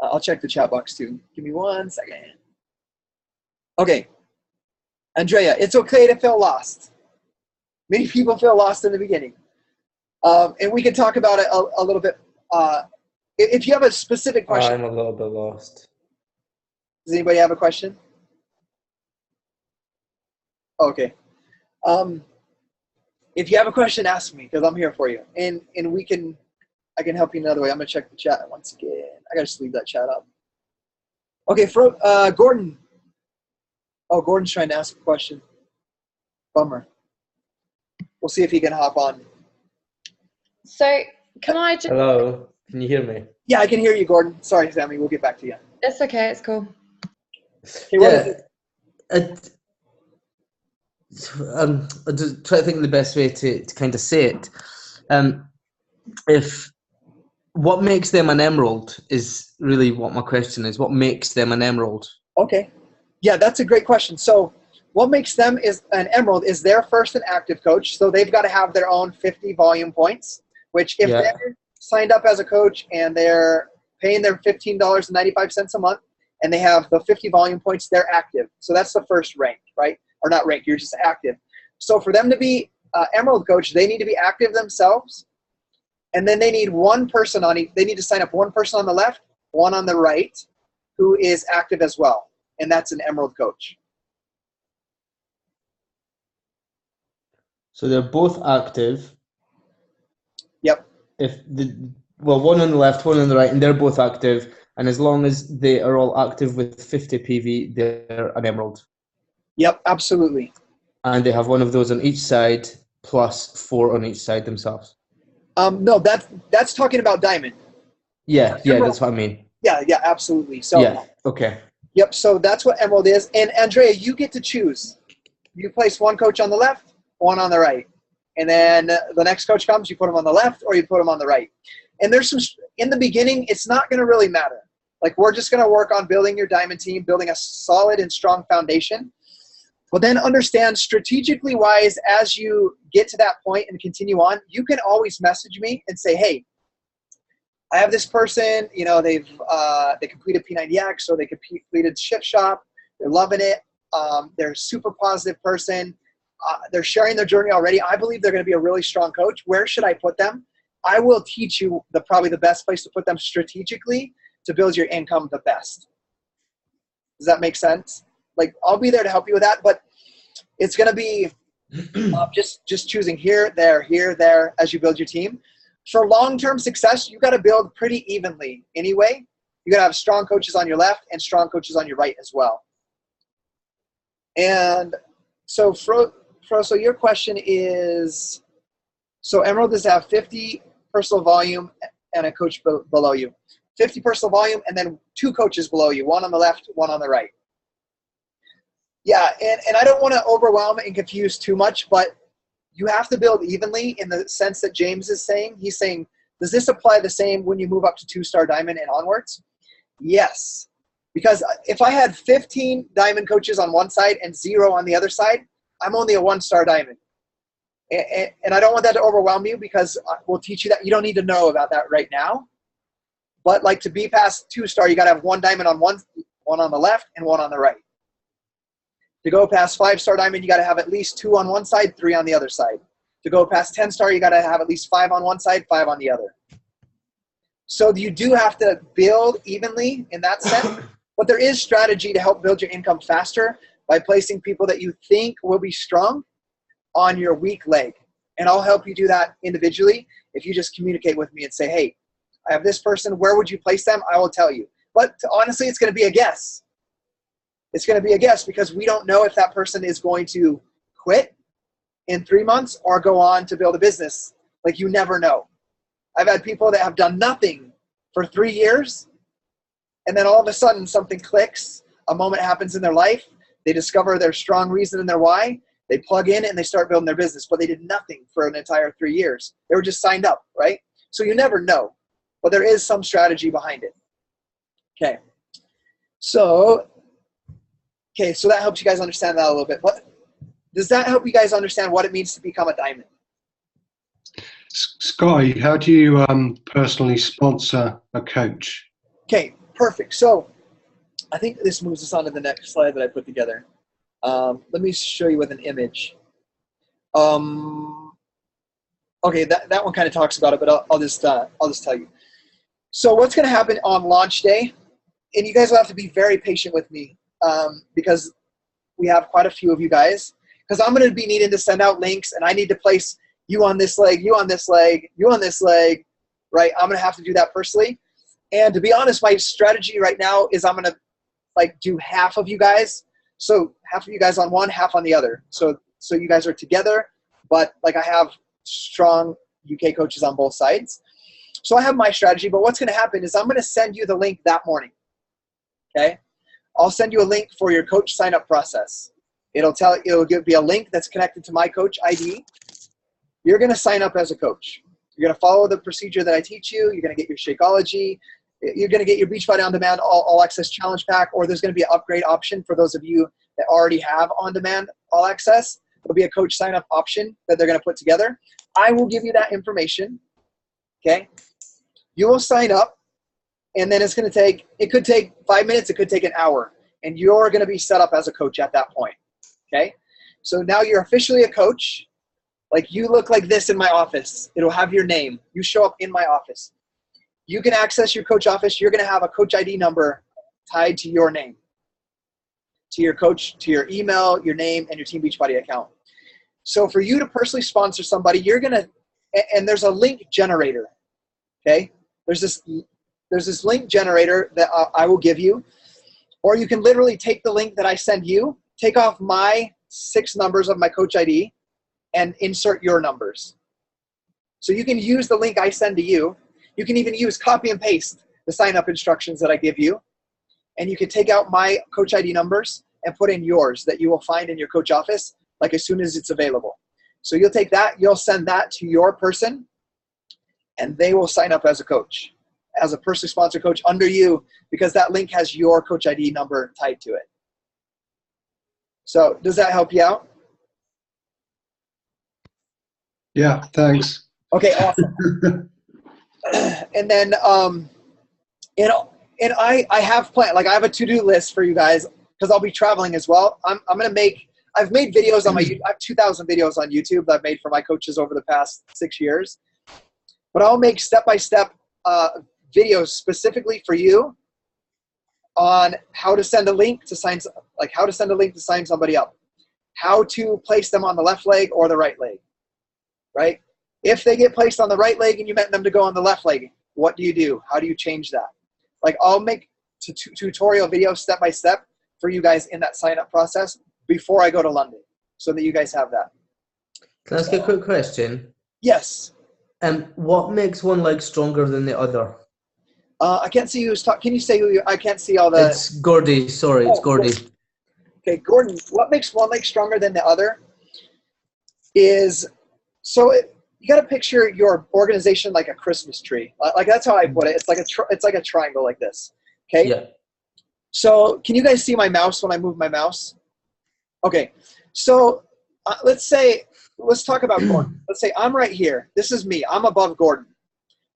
I'll check the chat box too. Give me 1 second. Okay. Andrea, it's okay to feel lost. Many people feel lost in the beginning. And we can talk about it a little bit. If you have a specific question. I'm a little bit lost. Does anybody have a question? Okay. If you have a question, ask me because I'm here for you. And I can help you another way. I'm going to check the chat once again. I got to just leave that chat up. Okay, Gordon. Oh, Gordon's trying to ask a question. Bummer. We'll see if he can hop on. So can I just... Hello, can you hear me? Yeah, I can hear you, Gordon. Sorry, Sammy. We'll get back to you. It's okay. It's cool. Okay, what is it? I just try to think of the best way to kind of say it. If what makes them an emerald is really what my question is. What makes them an emerald? Okay. Yeah, that's a great question. So what makes them is an emerald is they're first an active coach. So they've got to have their own 50 volume points, which if they're signed up as a coach and they're paying their $15.95 a month and they have the 50 volume points, they're active. So that's the first rank, right? Or not rank, you're just active. So for them to be emerald coach, they need to be active themselves. And then they need one person on each. They need to sign up one person on the left, one on the right, who is active as well. And that's an emerald coach. So they're both active. Yep. One on the left, one on the right, and they're both active. And as long as they are all active with 50 PV, they're an emerald. Yep, absolutely. And they have one of those on each side, plus 4 on each side themselves. No, that's talking about diamond. Yeah, that's what I mean. Yeah, absolutely. So yeah, okay. Yep, so that's what emerald is. And Andrea, you get to choose. You place one coach on the left, one on the right. And then the next coach comes, you put them on the left or you put them on the right. And there's some, in the beginning, it's not going to really matter. Like we're just going to work on building your diamond team, building a solid and strong foundation. But then understand strategically wise, as you get to that point and continue on, you can always message me and say, hey, I have this person, they completed P90X or they completed Shift Shop. They're loving it. They're a super positive person. They're sharing their journey already. I believe they're going to be a really strong coach. Where should I put them? I will teach you probably the best place to put them strategically to build your income the best. Does that make sense? Like I'll be there to help you with that, but it's going to be just choosing here, there as you build your team. For long-term success, you got to build pretty evenly anyway. You got to have strong coaches on your left and strong coaches on your right as well. And so, so your question is, so Emerald is to have 50 personal volume and a coach below you. 50 personal volume and then 2 coaches below you, one on the left, one on the right. Yeah, and I don't want to overwhelm and confuse too much, but you have to build evenly in the sense that James is saying. He's saying, does this apply the same when you move up to 2-star diamond and onwards? Yes, because if I had 15 diamond coaches on one side and 0 on the other side, I'm only a 1-star diamond. And I don't want that to overwhelm you because we'll teach you that. You don't need to know about that right now. But like to be past 2-star, you got to have 1 diamond on one on the left and 1 on the right. To go past 5-star diamond, you got to have at least 2 on one side, 3 on the other side. To go past 10-star, you got to have at least 5 on one side, 5 on the other. So you do have to build evenly in that sense, but there is strategy to help build your income faster by placing people that you think will be strong on your weak leg. And I'll help you do that individually if you just communicate with me and say, hey, I have this person, where would you place them? I will tell you. But honestly, it's going to be a guess. It's going to be a guess because we don't know if that person is going to quit in 3 months or go on to build a business. Like, you never know. I've had people that have done nothing for 3 years, and then all of a sudden something clicks, a moment happens in their life, they discover their strong reason and their why, they plug in and they start building their business, but they did nothing for an entire 3 years. They were just signed up, right? So you never know, but there is some strategy behind it. Okay. So that helps you guys understand that a little bit. But does that help you guys understand what it means to become a diamond? Scotty, how do you personally sponsor a coach? Okay, perfect. So I think this moves us on to the next slide that I put together. Let me show you with an image. Okay, that one kind of talks about it, but I'll just tell you. So what's going to happen on launch day, and you guys will have to be very patient with me because we have quite a few of you guys, because I'm going to be needing to send out links, and I need to place you on this leg, you on this leg, you on this leg, right? I'm going to have to do that personally. And to be honest, my strategy right now is I'm going to do half of you guys. So half of you guys on one, half on the other. So you guys are together, but I have strong UK coaches on both sides. So I have my strategy, but what's going to happen is I'm going to send you the link that morning. Okay. I'll send you a link for your coach sign up process. It'll be a link that's connected to my coach ID. You're going to sign up as a coach. You're going to follow the procedure that I teach you. You're going to get your Shakeology. You're going to get your Beachbody On Demand All Access Challenge Pack, or there's going to be an upgrade option for those of you that already have On Demand All Access. There'll be a coach sign up option that they're going to put together. I will give you that information. Okay. You will sign up, and then it could take 5 minutes. It could take an hour, and you're going to be set up as a coach at that point. Okay. So now you're officially a coach. You look like this in my office. It'll have your name. You show up in my office. You can access your coach office. You're going to have a coach ID number tied to your name, to your coach, to your email, your name, and your Team Beachbody account. So for you to personally sponsor somebody, and there's a link generator. Okay. There's this link generator that I will give you, or you can literally take the link that I send you, take off my 6 numbers of my coach ID, and insert your numbers. So you can use the link I send to you. You can even use copy and paste the sign-up instructions that I give you. And you can take out my coach ID numbers and put in yours that you will find in your coach office as soon as it's available. So you'll take that, you'll send that to your person, and they will sign up as a coach, as a personally sponsored coach under you, because that link has your coach ID number tied to it. So does that help you out? Yeah, thanks. Okay, awesome. And then, and I have planned, I have a to-do list for you guys because I'll be traveling as well. I've made videos on I have 2,000 videos on YouTube that I've made for my coaches over the past 6 years. But I'll make step-by-step videos specifically for you on how to send a link to sign, how to send a link to sign somebody up, how to place them on the left leg or the right leg. Right? If they get placed on the right leg and you meant them to go on the left leg, what do you do? How do you change that? I'll make tutorial videos step by step for you guys in that sign up process before I go to London, so that you guys have that. Can I ask you a quick question? Yes. What makes one leg stronger than the other? I can't see who's talking. Can you say who I can't see all the... It's Gordy. Sorry, it's Gordy. Okay, Gordon, what makes one leg stronger than the other is... you got to picture your organization like a Christmas tree. That's how I put it. It's like a triangle like this. Okay. Yeah. So can you guys see my mouse when I move my mouse? Okay. So let's talk about Gordon. Let's say I'm right here. This is me. I'm above Gordon.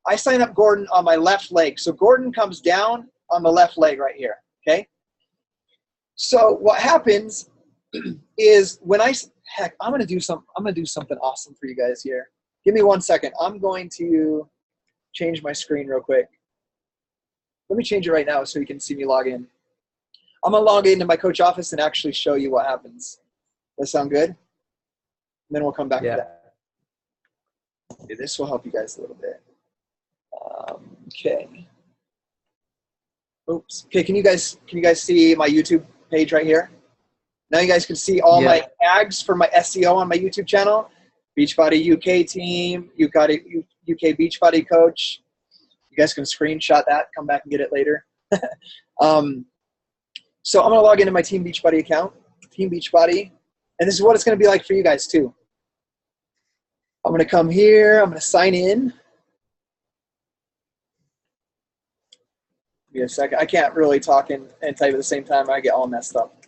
I sign up Gordon on my left leg. So Gordon comes down on the left leg right here. Okay. So what happens is when I heck, I'm gonna do something awesome for you guys here. Give me 1 second. I'm going to change my screen real quick. Let me change it right now so you can see me log in. I'm gonna log into my coach office and actually show you what happens. Does that sound good? And then we'll come back to that. Okay, this will help you guys a little bit. Okay. Oops. Okay, can you guys see my YouTube page right here? Now you guys can see all my tags for my SEO on my YouTube channel. Beachbody UK team, you've got a UK Beachbody coach. You guys can screenshot that, come back and get it later. So I'm gonna log into my Team Beachbody account, Team Beachbody, and this is what it's gonna be like for you guys too. I'm gonna come here, I'm gonna sign in. Give me a second. I can't really talk and type at the same time. I get all messed up.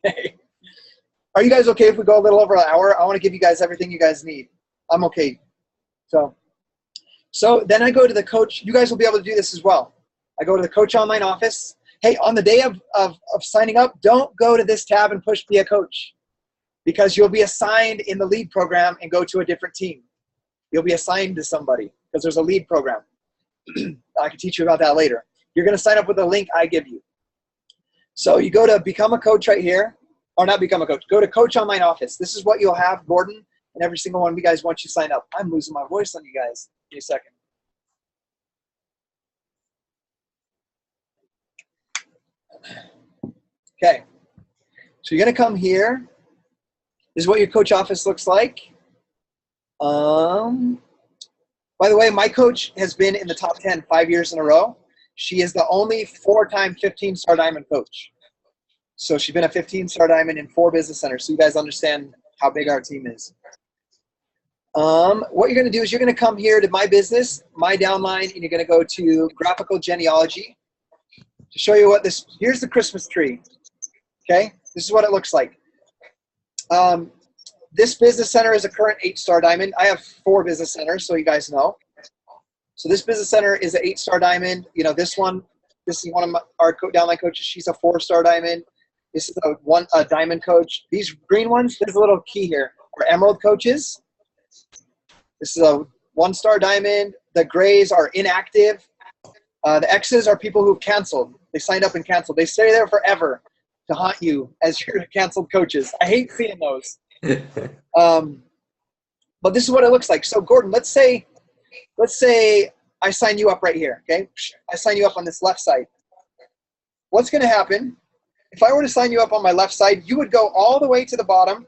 Okay. Are you guys okay if we go a little over an hour? I want to give you guys everything you guys need. I'm okay. So then I go to the coach. You guys will be able to do this as well. I go to the coach online office. Hey, on the day of signing up, don't go to this tab and push be a coach, because you'll be assigned in the lead program and go to a different team. You'll be assigned to somebody because there's a lead program. I can teach you about that later. You're going to sign up with the link I give you. So you go to become a coach right here, or not become a coach. Go to coach online office. This is what you'll have, Gordon, and every single one of you guys once you sign up. I'm losing my voice on you guys. Give me a second. Okay. So you're going to come here. This is what your coach office looks like. By the way, my coach has been in the top 10 5 years in a row. She is the only 4-time 15-star diamond coach. So she's been a 15-star diamond in 4 business centers. So you guys understand how big our team is. What you're going to do is you're going to come here to my business, my downline, and you're going to go to graphical genealogy to show you what this, here's the Christmas tree. Okay, this is what it looks like. This business center is a current 8-star diamond. I have 4 business centers, so you guys know. So this business center is an 8-star diamond. You know, this is one of our downline coaches. She's a 4-star diamond. This is a diamond coach. These green ones, there's a little key here, are emerald coaches. This is a 1-star diamond. The grays are inactive. The X's are people who've canceled. They signed up and canceled. They stay there forever to haunt you as your canceled coaches. I hate seeing those. But this is what it looks like. So Gordon, let's say I sign you up right here, okay? I sign you up on this left side. What's going to happen, if I were to sign you up on my left side, you would go all the way to the bottom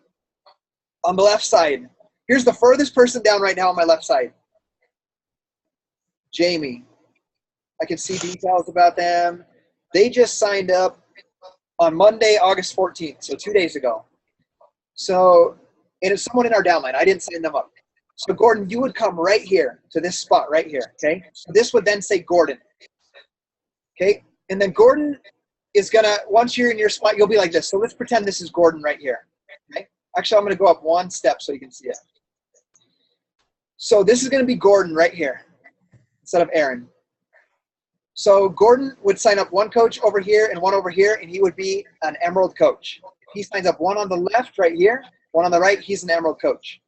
on the left side. Here's the furthest person down right now on my left side. Jamie. I can see details about them. They just signed up on Monday, August 14th, so 2 days ago. So, and it's someone in our downline. I didn't sign them up. So Gordon, you would come right here to this spot right here, okay? So this would then say Gordon, okay? And then Gordon is gonna, once you're in your spot, you'll be like this. So let's pretend this is Gordon right here, okay? Actually, I'm gonna go up 1 step so you can see it. So this is gonna be Gordon right here instead of Aaron. So Gordon would sign up 1 coach over here and 1 over here, and he would be an emerald coach. If he signs up 1 on the left right here, 1 on the right, he's an emerald coach.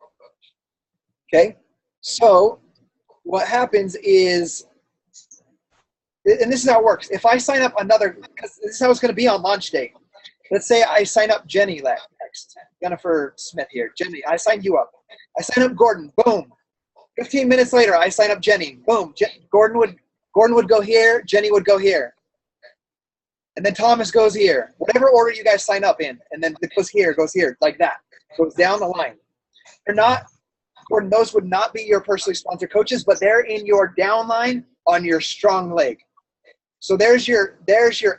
Okay, so what happens is, and this is how it works. If I sign up another, because this is how it's going to be on launch day. Let's say I sign up Jenny next. Jennifer Smith here. Jenny, I signed you up. I sign up Gordon. Boom. 15 minutes later, I sign up Jenny. Boom. Gordon would go here. Jenny would go here. And then Thomas goes here. Whatever order you guys sign up in. And then it goes here, like that. Goes down the line. They're not, Gordon, those would not be your personally sponsored coaches, but they're in your downline on your strong leg. So there's your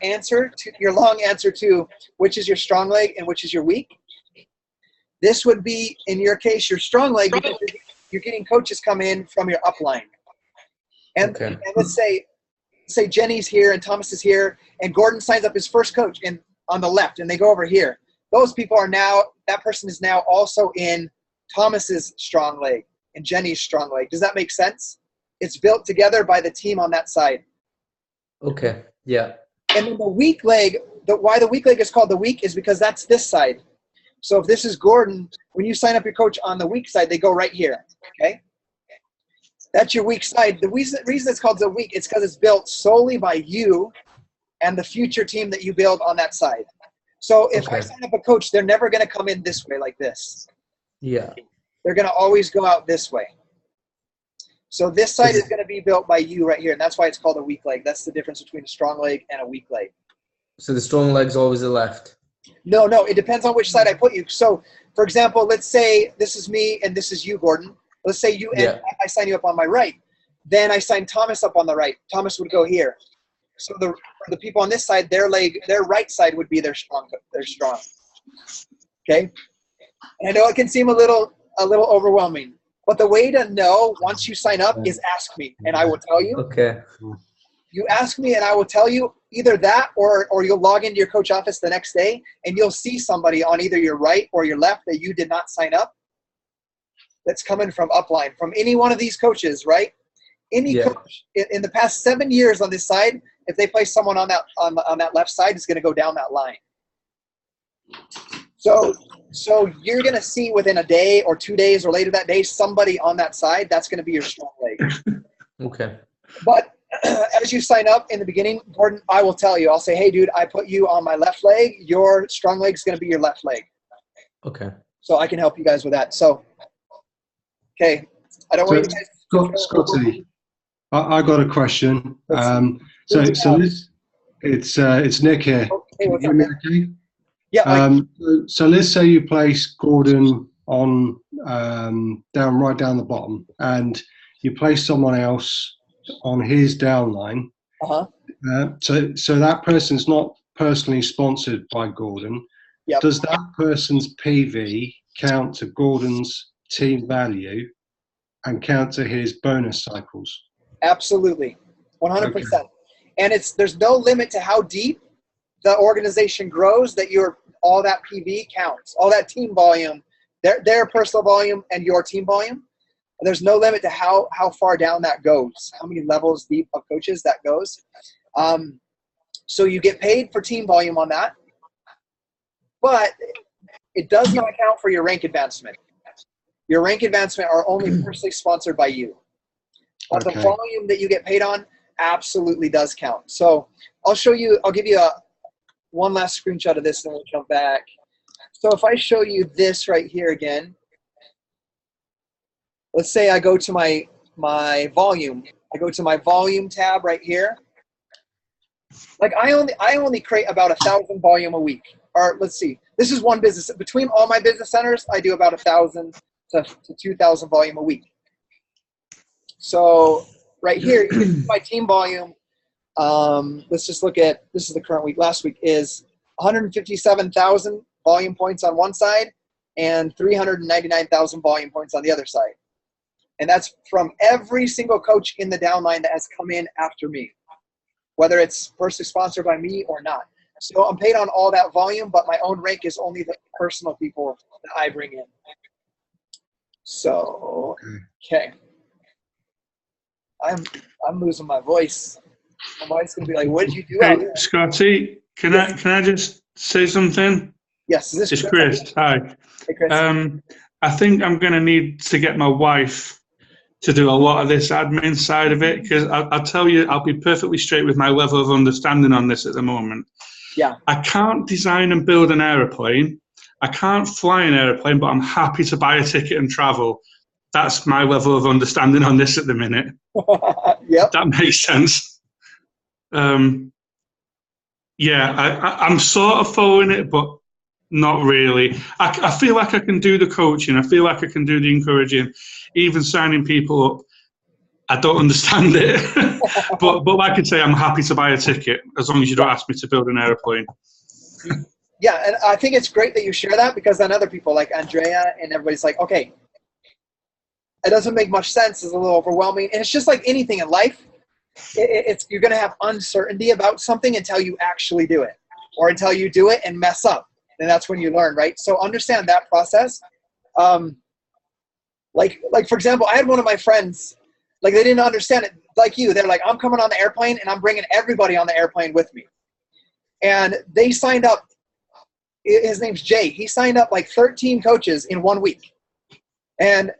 answer to your long answer to which is your strong leg and which is your weak. This would be, in your case, your strong leg, because you're getting coaches come in from your upline. And, okay. And let's say Jenny's here and Thomas is here, and Gordon signs up his first coach on the left, and they go over here. Those people are now, that person is now also in Thomas's strong leg and Jenny's strong leg. Does that make sense? It's built together by the team on that side. Okay, yeah. And then the weak leg, why the weak leg is called the weak is because that's this side. So if this is Gordon, when you sign up your coach on the weak side, they go right here, okay? That's your weak side. The reason it's called the weak, it's because it's built solely by you and the future team that you build on that side. So if I sign up a coach, they're never going to come in this way like this. Yeah. They're going to always go out this way. So this side is going to be built by you right here, and that's why it's called a weak leg. That's the difference between a strong leg and a weak leg. So the strong leg's always the left? No, it depends on which side I put you. So, for example, let's say this is me and this is you, Gordon. Let's say you and I sign you up on my right. Then I sign Thomas up on the right. Thomas would go here. So the people on this side, their right side would be their strong. Okay? And I know it can seem a little overwhelming. But the way to know once you sign up is ask me, and I will tell you. Okay. You ask me, and I will tell you either that or you'll log into your coach office the next day, and you'll see somebody on either your right or your left that you did not sign up that's coming from upline, from any one of these coaches, right? Any coach in the past 7 years on this side, if they place someone on that left side, it's going to go down that line. So you're going to see within a day or 2 days or later that day, somebody on that side, that's going to be your strong leg. Okay. But as you sign up in the beginning, Gordon, I will tell you, I'll say, hey, dude, I put you on my left leg. Your strong leg is going to be your left leg. Okay. So I can help you guys with that. So, okay. I don't want you guys. Scotty, I got a question. So it's Nick here. Hey, what's up, Can you man? hear me okay? Yeah. So let's say you place Gordon on right down the bottom, and you place someone else on his downline. So that person's not personally sponsored by Gordon. Yep. Does that person's PV count to Gordon's team value and count to his bonus cycles? Absolutely. 100%. Okay. And there's no limit to how deep the organization grows that all that PV counts, all that team volume, their personal volume and your team volume. There's no limit to how far down that goes, how many levels deep of coaches that goes. So you get paid for team volume on that, but it does not account for your rank advancement. Your rank advancement are only personally sponsored by you. But the volume that you get paid on absolutely does count. So I'll give you one last screenshot of this, and then we'll jump back. So if I show you this right here again, let's say I go to my volume. I go to my volume tab right here. Like I only create about 1,000 volume a week. Or let's see, this is one business. Between all my business centers, I do about 1,000 to 2,000 volume a week. So right here, my team volume. Let's just look at, this is the current week. Last week is 157,000 volume points on one side and 399,000 volume points on the other side. And that's from every single coach in the downline that has come in after me, whether it's personally sponsored by me or not. So I'm paid on all that volume, but my own rank is only the personal people that I bring in. So, okay. I'm losing my voice. My wife's gonna be like, "What did you do out there?" Scotty, can I just say something? Yes, is this it's Chris? Hi. Hey, Chris. I think I'm gonna need to get my wife to do a lot of this admin side of it, because I'll tell you, I'll be perfectly straight with my level of understanding on this at the moment. Yeah. I can't design and build an aeroplane. I can't fly an aeroplane, but I'm happy to buy a ticket and travel. That's my level of understanding on this at the minute. Yep. That makes sense. Yeah, I'm sort of following it, but not really. I feel like I can do the coaching. I feel like I can do the encouraging, even signing people up. I don't understand it. but like I say, I'm happy to buy a ticket as long as you don't ask me to build an airplane. Yeah, and I think it's great that you share that, because then other people like Andrea and everybody's like, okay, it doesn't make much sense. It's a little overwhelming. And it's just like anything in life. You're going to have uncertainty about something until you actually do it, or until you do it and mess up. And that's when you learn, right? So understand that process. Like for example, I had one of my friends, like they didn't understand it like you. They're like, I'm coming on the airplane and I'm bringing everybody on the airplane with me. And they signed up his name's Jay. He signed up like 13 coaches in 1 week. And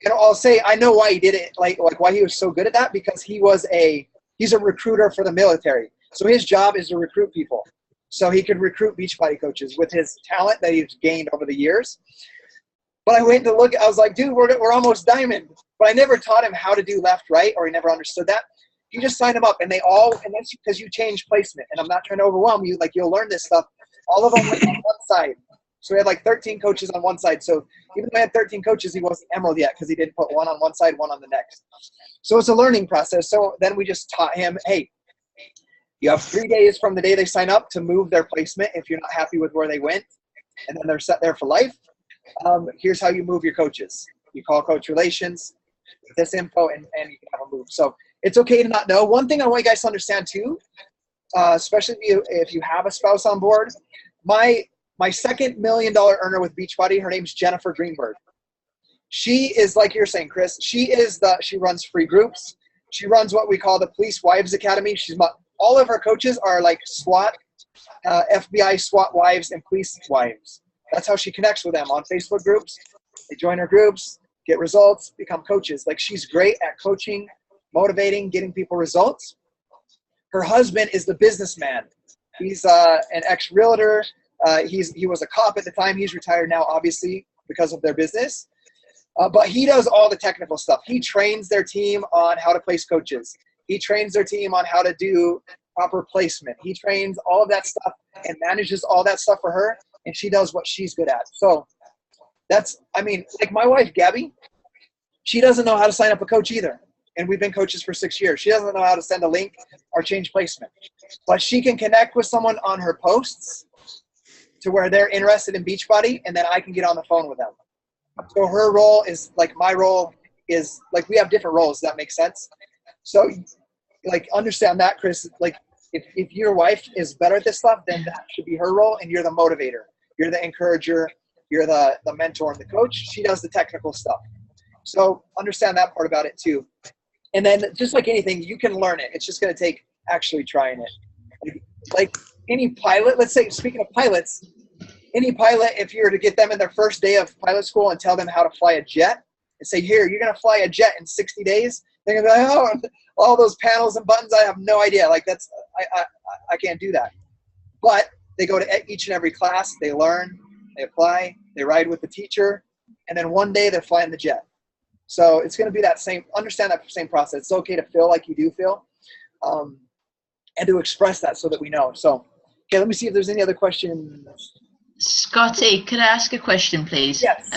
I'll say I know why he did it, like why he was so good at that, because he's a recruiter for the military. So his job is to recruit people. So he could recruit Beachbody coaches with his talent that he's gained over the years. But I went to look, I was like, dude, we're almost diamond. But I never taught him how to do left, right, or he never understood that. You just sign them up, and that's because you change placement. And I'm not trying to overwhelm you. Like, you'll learn this stuff. All of them went on one side. So we had like 13 coaches on one side. So even though I had 13 coaches, he wasn't emerald yet because he didn't put one on one side, one on the next. So it's a learning process. So then we just taught him, hey, you have 3 days from the day they sign up to move their placement if you're not happy with where they went, and then they're set there for life. Here's how you move your coaches. You call coach relations, this info, and you can have them move. So it's okay to not know. One thing I want you guys to understand too, especially if you have a spouse on board, my second $1 million earner with Beachbody, her name's Jennifer Greenberg. She is, like you're saying, Chris, she runs free groups. She runs what we call the Police Wives Academy. All of her coaches are like SWAT, FBI SWAT wives and police wives. That's how she connects with them on Facebook groups. They join her groups, get results, become coaches. Like, she's great at coaching, motivating, getting people results. Her husband is the businessman. He's an ex-realtor. He was a cop at the time. He's retired now, obviously, because of their business. But he does all the technical stuff. He trains their team on how to place coaches. He trains their team on how to do proper placement. He trains all of that stuff and manages all that stuff for her, and she does what she's good at. So like my wife, Gabby, she doesn't know how to sign up a coach either. And we've been coaches for 6 years. She doesn't know how to send a link or change placement. But she can connect with someone on her posts to where they're interested in Beachbody, and then I can get on the phone with them. So her role is like my role is like, we have different roles. Does that make sense? So like, understand that, Chris. Like, if your wife is better at this stuff, then that should be her role, and you're the motivator. You're the encourager. You're the mentor and the coach. She does the technical stuff. So understand that part about it too. And then just like anything, you can learn it. It's just going to take actually trying it. Like any pilot, let's say, speaking of pilots, any pilot, if you were to get them in their first day of pilot school and tell them how to fly a jet and say, here, you're going to fly a jet in 60 days, they're going to be like, oh, all those panels and buttons, I have no idea. Like, I can't do that. But they go to each and every class, they learn, they apply, they ride with the teacher, and then one day they're flying the jet. So it's going to be that same, understand that same process. It's okay to feel like you do feel, and to express that so that we know. So, okay, let me see if there's any other questions. Scotty, could I ask a question, please? Yes.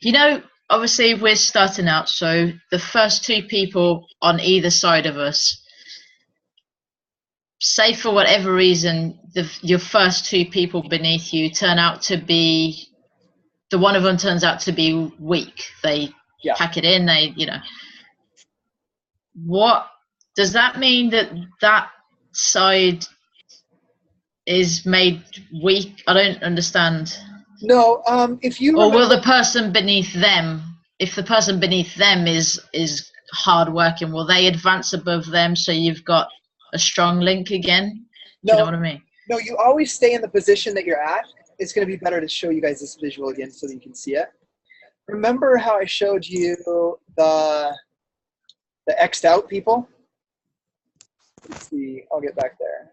You know, obviously we're starting out, so the first two people on either side of us, say for whatever reason, your first two people beneath you turn out to be, the one of them turns out to be weak. They pack it in, what does that mean? That side is made weak? I don't understand. No, if you or will the person beneath them, if the person beneath them is hard working, will they advance above them so you've got a strong link again? Do you know what I mean? No, you always stay in the position that you're at. It's going to be better to show you guys this visual again so that you can see it. Remember how I showed you the X'd out people? Let's see, I'll get back there.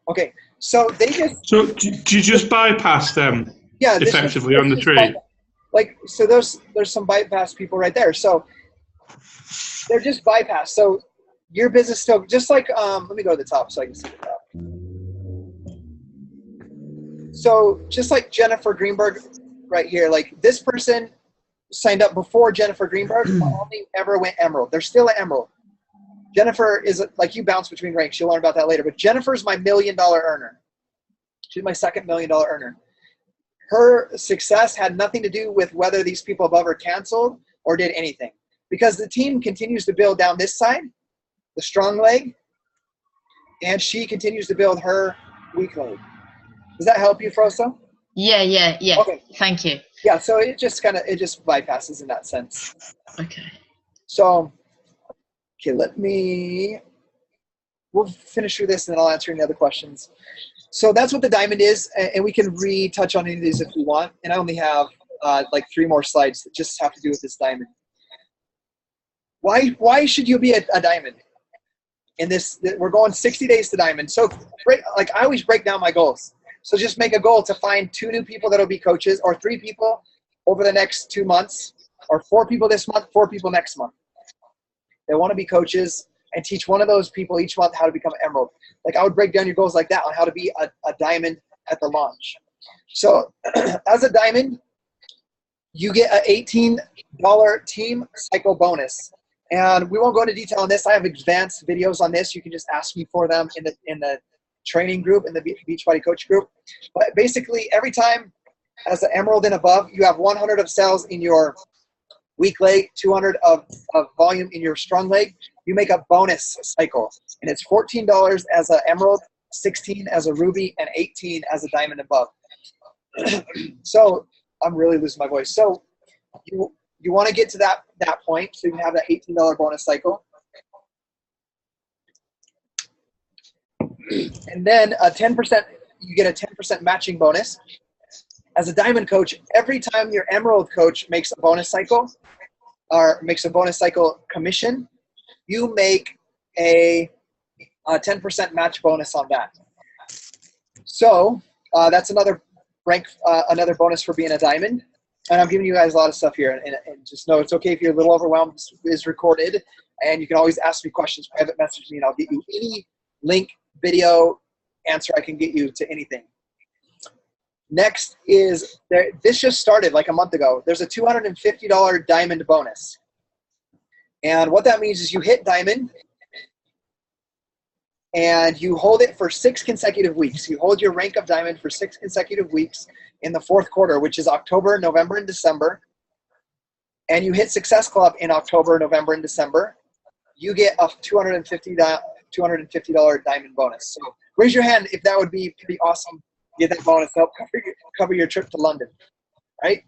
Okay, so they just... So do you just bypass them effectively on the tree? Like, so there's some bypass people right there. So they're just bypassed. So your business still, just like, let me go to the top so I can see the top. So just like Jennifer Greenberg right here, like this person signed up before Jennifer Greenberg, only ever went emerald. They're still an emerald. Jennifer is like, you bounce between ranks. You'll learn about that later. But Jennifer's my $1 million earner. She's my second $1 million earner. Her success had nothing to do with whether these people above her canceled or did anything. Because the team continues to build down this side, the strong leg, and she continues to build her weak leg. Does that help you, Froso? Yeah. Okay. Thank you. Yeah, so it just bypasses in that sense. Okay. So, okay, let me we'll finish through this and then I'll answer any other questions. So that's what the diamond is, and we can retouch on any of these if we want. And I only have like 3 more slides that just have to do with this diamond. Why should you be a diamond? In this, we're going 60 days to diamond. So like I always break down my goals. So just make a goal to find 2 new people that'll be coaches, or 3 people over the next 2 months, or 4 people this month, 4 people next month. They want to be coaches, and teach one of those people each month how to become emerald. Like I would break down your goals like that on how to be a diamond at the launch. So as a diamond, you get an $18 team cycle bonus. And we won't go into detail on this. I have advanced videos on this. You can just ask me for them in the training group, in the Beachbody Coach group. But basically, every time as an emerald and above, you have 100 of sales in your weak leg, 200 of volume in your strong leg, you make a bonus cycle. And it's $14 as an emerald, 16 as a ruby, and 18 as a diamond above. So I'm really losing my voice. So you want to get to that point so you can have that $18 bonus cycle. And then a 10%, you get a 10% matching bonus. As a diamond coach, every time your emerald coach makes a bonus cycle or makes a bonus cycle commission, you make a 10% match bonus on that. So that's another another bonus for being a diamond. And I'm giving you guys a lot of stuff here, and just know it's okay if you're a little overwhelmed. This is recorded, and you can always ask me questions, private message me, and I'll get you any link, video, answer I can get you to anything. Next is, this just started like a month ago. There's a $250 diamond bonus. And what that means is you hit diamond, and you hold it for 6 consecutive weeks. You hold your rank of diamond for 6 consecutive weeks in the 4th quarter, which is October, November, and December. And you hit Success Club in October, November, and December. You get a $250 diamond bonus. So raise your hand if that would be pretty awesome. Get that bonus to help cover your trip to London, right?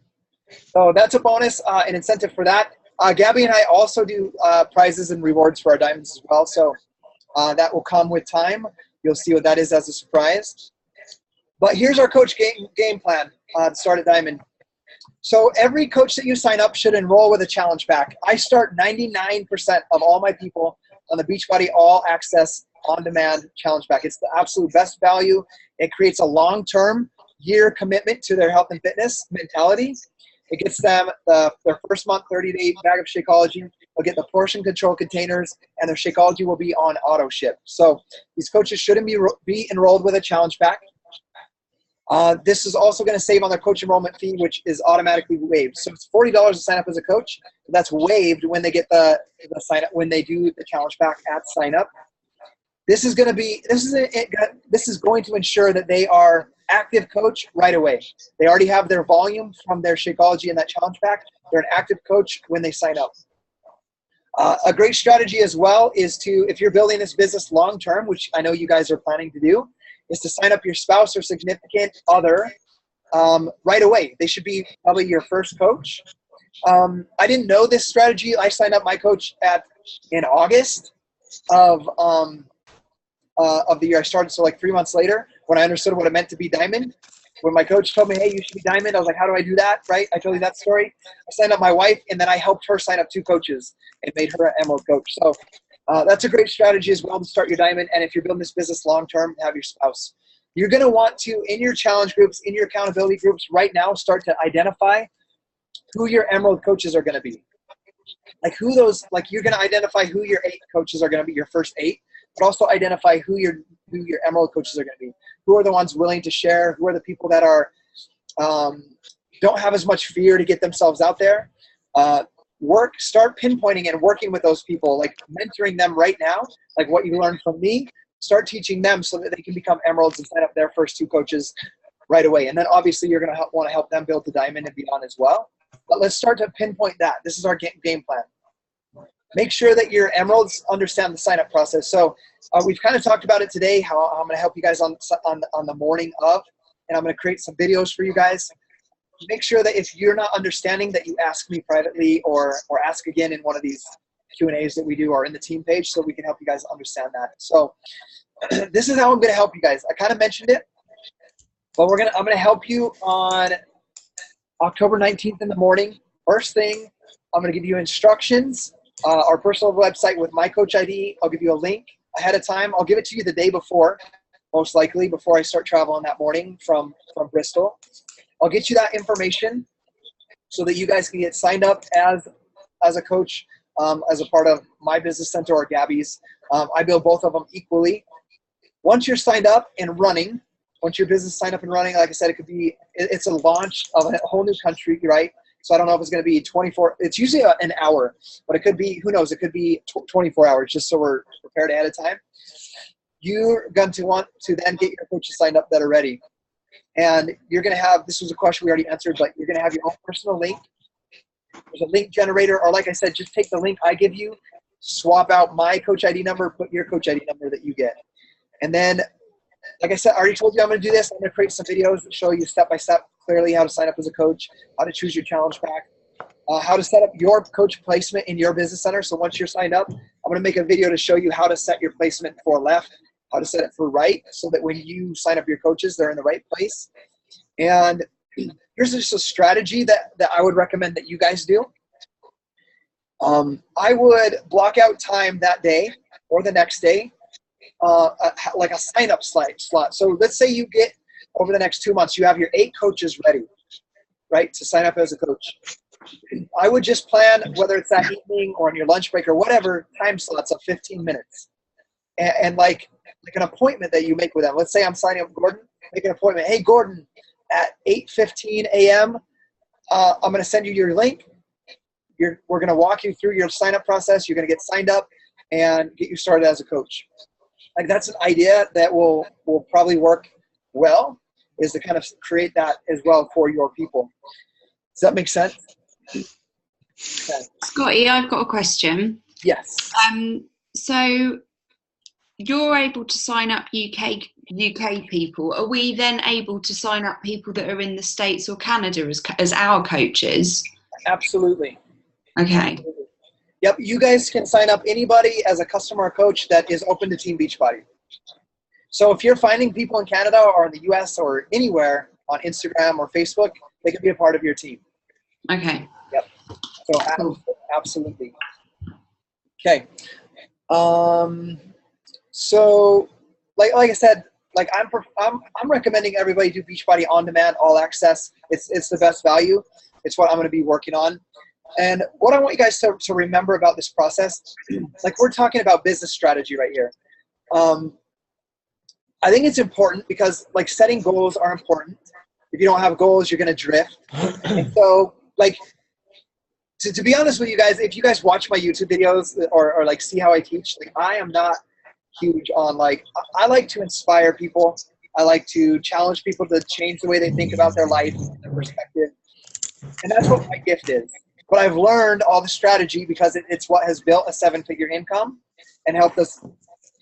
So that's a bonus, an incentive for that. Gabby and I also do prizes and rewards for our diamonds as well. So that will come with time. You'll see what that is as a surprise. But here's our coach game plan to start at diamond. So every coach that you sign up should enroll with a challenge pack. I start 99% of all my people on the Beachbody All Access On-Demand Challenge Pack. It's the absolute best value. It creates a long-term year commitment to their health and fitness mentality. It gets them their first month 30-day bag of Shakeology. They'll get the portion control containers, and their Shakeology will be on auto ship. So these coaches shouldn't be enrolled with a challenge pack. This is also going to save on their coach enrollment fee, which is automatically waived. So it's $40 to sign up as a coach. That's waived when they get the sign up, when they do the challenge pack at sign up. This is going to ensure that they are active coach right away. They already have their volume from their Shakeology in that challenge pack. They're an active coach when they sign up. A great strategy as well is to, if you're building this business long term, which I know you guys are planning to do, is to sign up your spouse or significant other right away. They should be probably your first coach. I didn't know this strategy. I signed up my coach in August of the year I started, so like 3 months later, when I understood what it meant to be diamond. When my coach told me, hey, you should be diamond, I was like, how do I do that, right? I told you that story. I signed up my wife, and then I helped her sign up 2 coaches and made her an emerald coach. So that's a great strategy as well to start your diamond. And if you're building this business long-term, have your spouse. You're going to want to, in your challenge groups, in your accountability groups right now, start to identify who your emerald coaches are going to be. Like you're going to identify who your 8 coaches are going to be, your first 8, but also identify who your emerald coaches are going to be. Who are the ones willing to share? Who are the people that are don't have as much fear to get themselves out there? Start pinpointing and working with those people, like mentoring them right now, like what you learned from me. Start teaching them so that they can become emeralds and sign up their first 2 coaches right away. And then obviously you're going to want to help them build the diamond and beyond as well. But let's start to pinpoint that. This is our game plan. Make sure that your emeralds understand the sign-up process. So we've kind of talked about it today, how I'm going to help you guys on the morning of, and I'm going to create some videos for you guys. Make sure that if you're not understanding, that you ask me privately or ask again in one of these Q&As that we do are in the team page, so we can help you guys understand that. So this is how I'm going to help you guys. I kind of mentioned it, but I'm going to help you on October 19th in the morning. First thing, I'm going to give you instructions, our personal website with my coach ID. I'll give you a link ahead of time. I'll give it to you the day before, most likely before I start traveling that morning from Bristol. I'll get you that information so that you guys can get signed up as a coach, as a part of my business center or Gabby's. I build both of them equally. Once you're signed up and running, once your business is signed up and running, like I said, it's a launch of a whole new country, right? So I don't know if it's going to be 24. It's usually an hour, but it could be, who knows? It could be 24 hours, just so we're prepared ahead of time. You're going to want to then get your coaches signed up that are ready. And you're going to have, this was a question we already answered, but you're going to have your own personal link. There's a link generator, or like I said, just take the link I give you, swap out my coach ID number, put your coach ID number that you get. And then, like I said, I already told you I'm going to do this. I'm going to create some videos that show you step-by-step clearly how to sign up as a coach, how to choose your challenge pack, how to set up your coach placement in your business center. So once you're signed up, I'm going to make a video to show you how to set your placement for left, how to set it for right, so that when you sign up your coaches, they're in the right place. And here's just a strategy that I would recommend that you guys do. I would block out time that day or the next day, like a sign-up slot. So let's say you get, over the next 2 months, you have your 8 coaches ready, right, to sign up as a coach. I would just plan, whether it's that evening or on your lunch break or whatever, time slots of 15 minutes. And like an appointment that you make with them. Let's say I'm signing up Gordon, make an appointment. Hey, Gordon, at 8:15 a.m., I'm going to send you your link. We're going to walk you through your sign-up process. You're going to get signed up and get you started as a coach. Like, that's an idea that will probably work well, is to kind of create that as well for your people. Does that make sense? Okay. Scotty, I've got a question. Yes. So you're able to sign up UK people. Are we then able to sign up people that are in the States or Canada as our coaches? Absolutely. Okay. Absolutely. Yep. You guys can sign up anybody as a customer or coach that is open to Team Beachbody. So if you're finding people in Canada or in the US or anywhere on Instagram or Facebook, they can be a part of your team. Okay. Yep. So Cool. Absolutely. Okay. So like I said, like I'm recommending everybody do Beachbody on demand, all access. It's the best value. It's what I'm going to be working on. And what I want you guys to remember about this process, like, we're talking about business strategy right here. I think it's important because, like, setting goals are important. If you don't have goals, you're going to drift. And so, like, to be honest with you guys, if you guys watch my YouTube videos or like see how I teach, like, I am not huge on, like, I like to inspire people. I like to challenge people to change the way they think about their life and their perspective. And that's what my gift is. But I've learned all the strategy because it's what has built a 7-figure income and helped us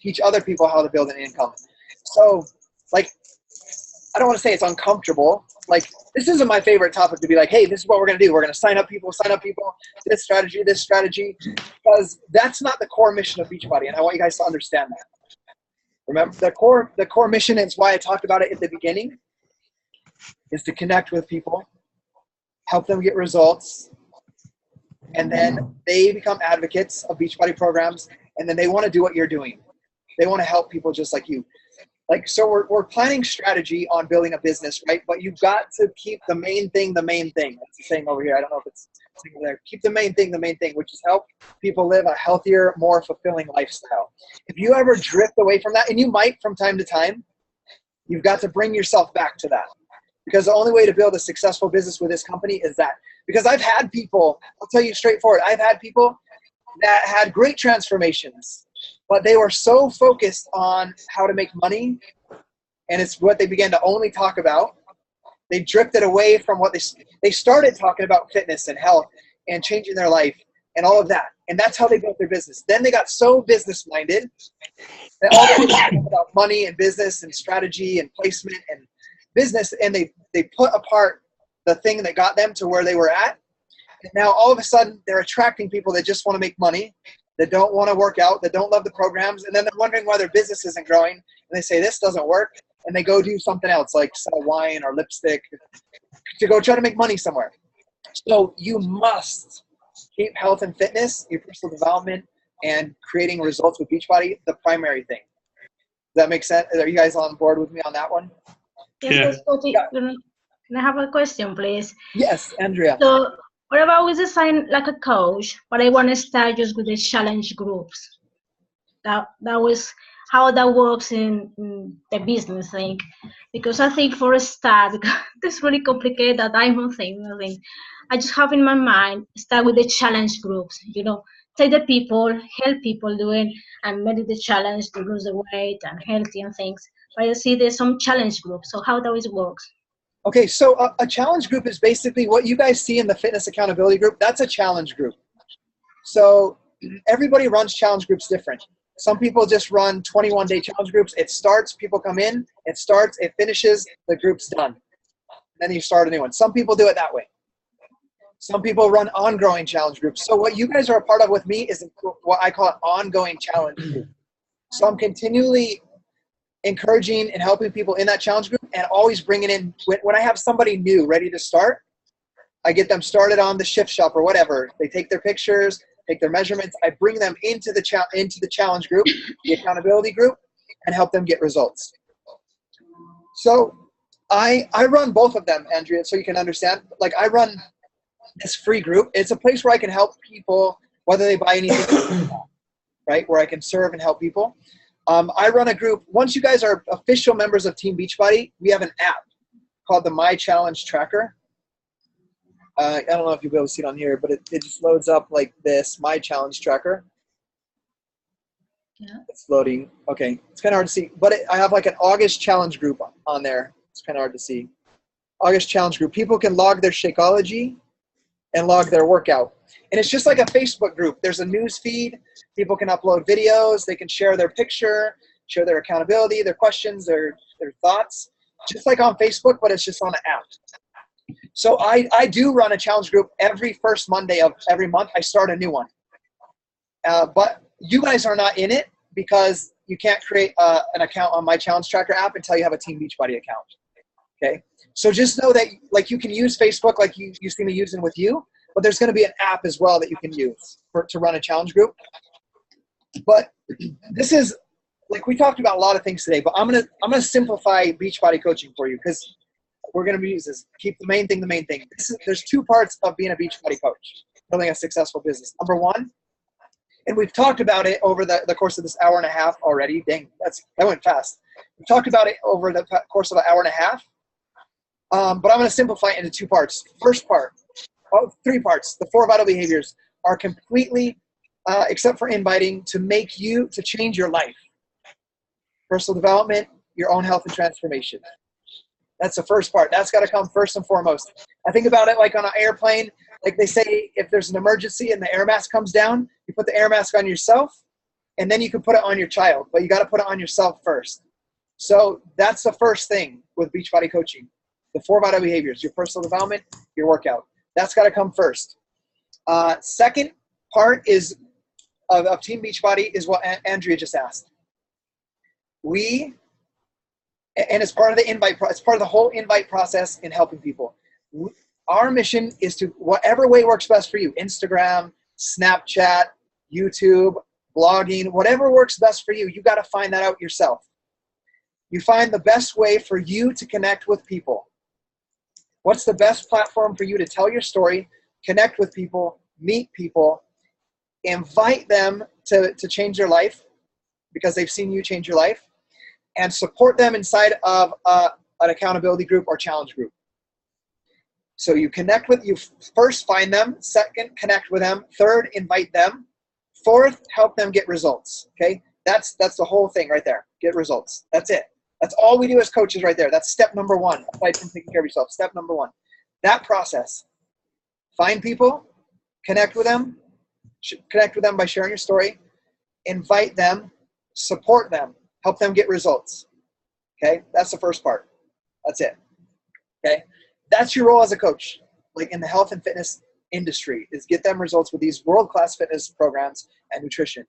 teach other people how to build an income. So, like, I don't want to say it's uncomfortable. Like, this isn't my favorite topic to be like, hey, this is what we're going to do. We're going to sign up people, this strategy, because that's not the core mission of Beachbody. And I want you guys to understand that. Remember, the core mission is why I talked about it at the beginning, is to connect with people, help them get results, and then they become advocates of Beachbody programs, and then they want to do what you're doing. They want to help people just like you. Like, so we're planning strategy on building a business, right? But you've got to keep the main thing the main thing. That's the saying over here. I don't know if it's there. Keep the main thing, which is help people live a healthier, more fulfilling lifestyle. If you ever drift away from that, and you might from time to time, you've got to bring yourself back to that. Because the only way to build a successful business with this company is that. Because I've had people, I'll tell you straightforward, I've had people that had great transformations, but they were so focused on how to make money, and it's what they began to only talk about. They drifted away from what they started talking about fitness and health and changing their life and all of that. And that's how they built their business. Then they got so business-minded that all they were talking about money and business and strategy and placement and business, and they put apart the thing that got them to where they were at. And now all of a sudden they're attracting people that just want to make money, that don't want to work out, that don't love the programs, and then they're wondering why their business isn't growing, and they say, this doesn't work, and they go do something else, like sell wine or lipstick, to go try to make money somewhere. So you must keep health and fitness, your personal development, and creating results with Beachbody the primary thing. Does that make sense? Are you guys on board with me on that one? Yes, Yeah. Can I have a question, please? Yes, Andrea. So, what about with design like a coach, but I want to start just with the challenge groups? That was how that works in the business thing, because I think for a start, it's really complicated. That I don't think. I just have in my mind start with the challenge groups. Take the people, help people doing, and maybe the challenge to lose the weight and healthy and things. But I see there's some challenge groups. So how that works? Okay, so a challenge group is basically what you guys see in the fitness accountability group. That's a challenge group. So everybody runs challenge groups different. Some people just run 21-day challenge groups. It starts, people come in, it starts, it finishes, the group's done. Then you start a new one. Some people do it that way. Some people run ongoing challenge groups. So what you guys are a part of with me is what I call an ongoing challenge group. So I'm continually encouraging and helping people in that challenge group, and always bringing in, when I have somebody new ready to start, I get them started on the shift shop or whatever. They take their pictures, take their measurements. I bring them into the challenge group, the accountability group, and help them get results. So I run both of them, Andrea, so you can understand. Like, I run this free group. It's a place where I can help people, whether they buy anything, right? Where I can serve and help people. I run a group. Once you guys are official members of Team Beachbody, we have an app called the My Challenge Tracker. I don't know if you'll be able to see it on here, but it just loads up like this, My Challenge Tracker. Yeah. It's loading. Okay, it's kind of hard to see, but I have like an August challenge group on there. It's kind of hard to see. August challenge group. People can log their Shakeology and log their workout. And it's just like a Facebook group. There's a news feed. People can upload videos. They can share their picture, share their accountability, their questions, their thoughts, just like on Facebook, but it's just on an app. So I do run a challenge group every first Monday of every month. I start a new one. But you guys are not in it because you can't create an account on My Challenge Tracker app until you have a Team Beachbody account. Okay? So just know that, like, you can use Facebook like you see me using with you, but there's going to be an app as well that you can use to run a challenge group. But this is, like, we talked about a lot of things today, but I'm gonna simplify Beachbody coaching for you, because we're going to use this. Keep the main thing the main thing. There's two parts of being a Beachbody coach, building a successful business. Number one, and we've talked about it over the course of this hour and a half already. Dang, that went fast. We've talked about it over the course of an hour and a half. But I'm going to simplify it into two parts. First part, three parts. The 4 vital behaviors are completely, except for inviting, to change your life. Personal development, your own health and transformation. That's the first part. That's got to come first and foremost. I think about it like on an airplane. Like they say, if there's an emergency and the air mask comes down, you put the air mask on yourself, and then you can put it on your child. But you got to put it on yourself first. So that's the first thing with Beachbody coaching. The 4 vital behaviors, your personal development, your workout. That's got to come first. Second part is of Team Beachbody is what Andrea just asked. And it's part of the invite. It's part of the whole invite process in helping people. Our mission is to, whatever way works best for you, Instagram, Snapchat, YouTube, blogging, whatever works best for you, you got to find that out yourself. You find the best way for you to connect with people. What's the best platform for you to tell your story, connect with people, meet people, invite them to change their life because they've seen you change your life, and support them inside of an accountability group or challenge group. So you first find them, second, connect with them, third, invite them, fourth, help them get results. Okay? That's the whole thing right there. Get results. That's it. That's all we do as coaches right there. That's step number one, aside from taking care of yourself. Step number one. That process. Find people, connect with them by sharing your story, invite them, support them, help them get results. Okay? That's the first part. That's it. Okay? That's your role as a coach, like in the health and fitness industry, is get them results with these world-class fitness programs and nutrition.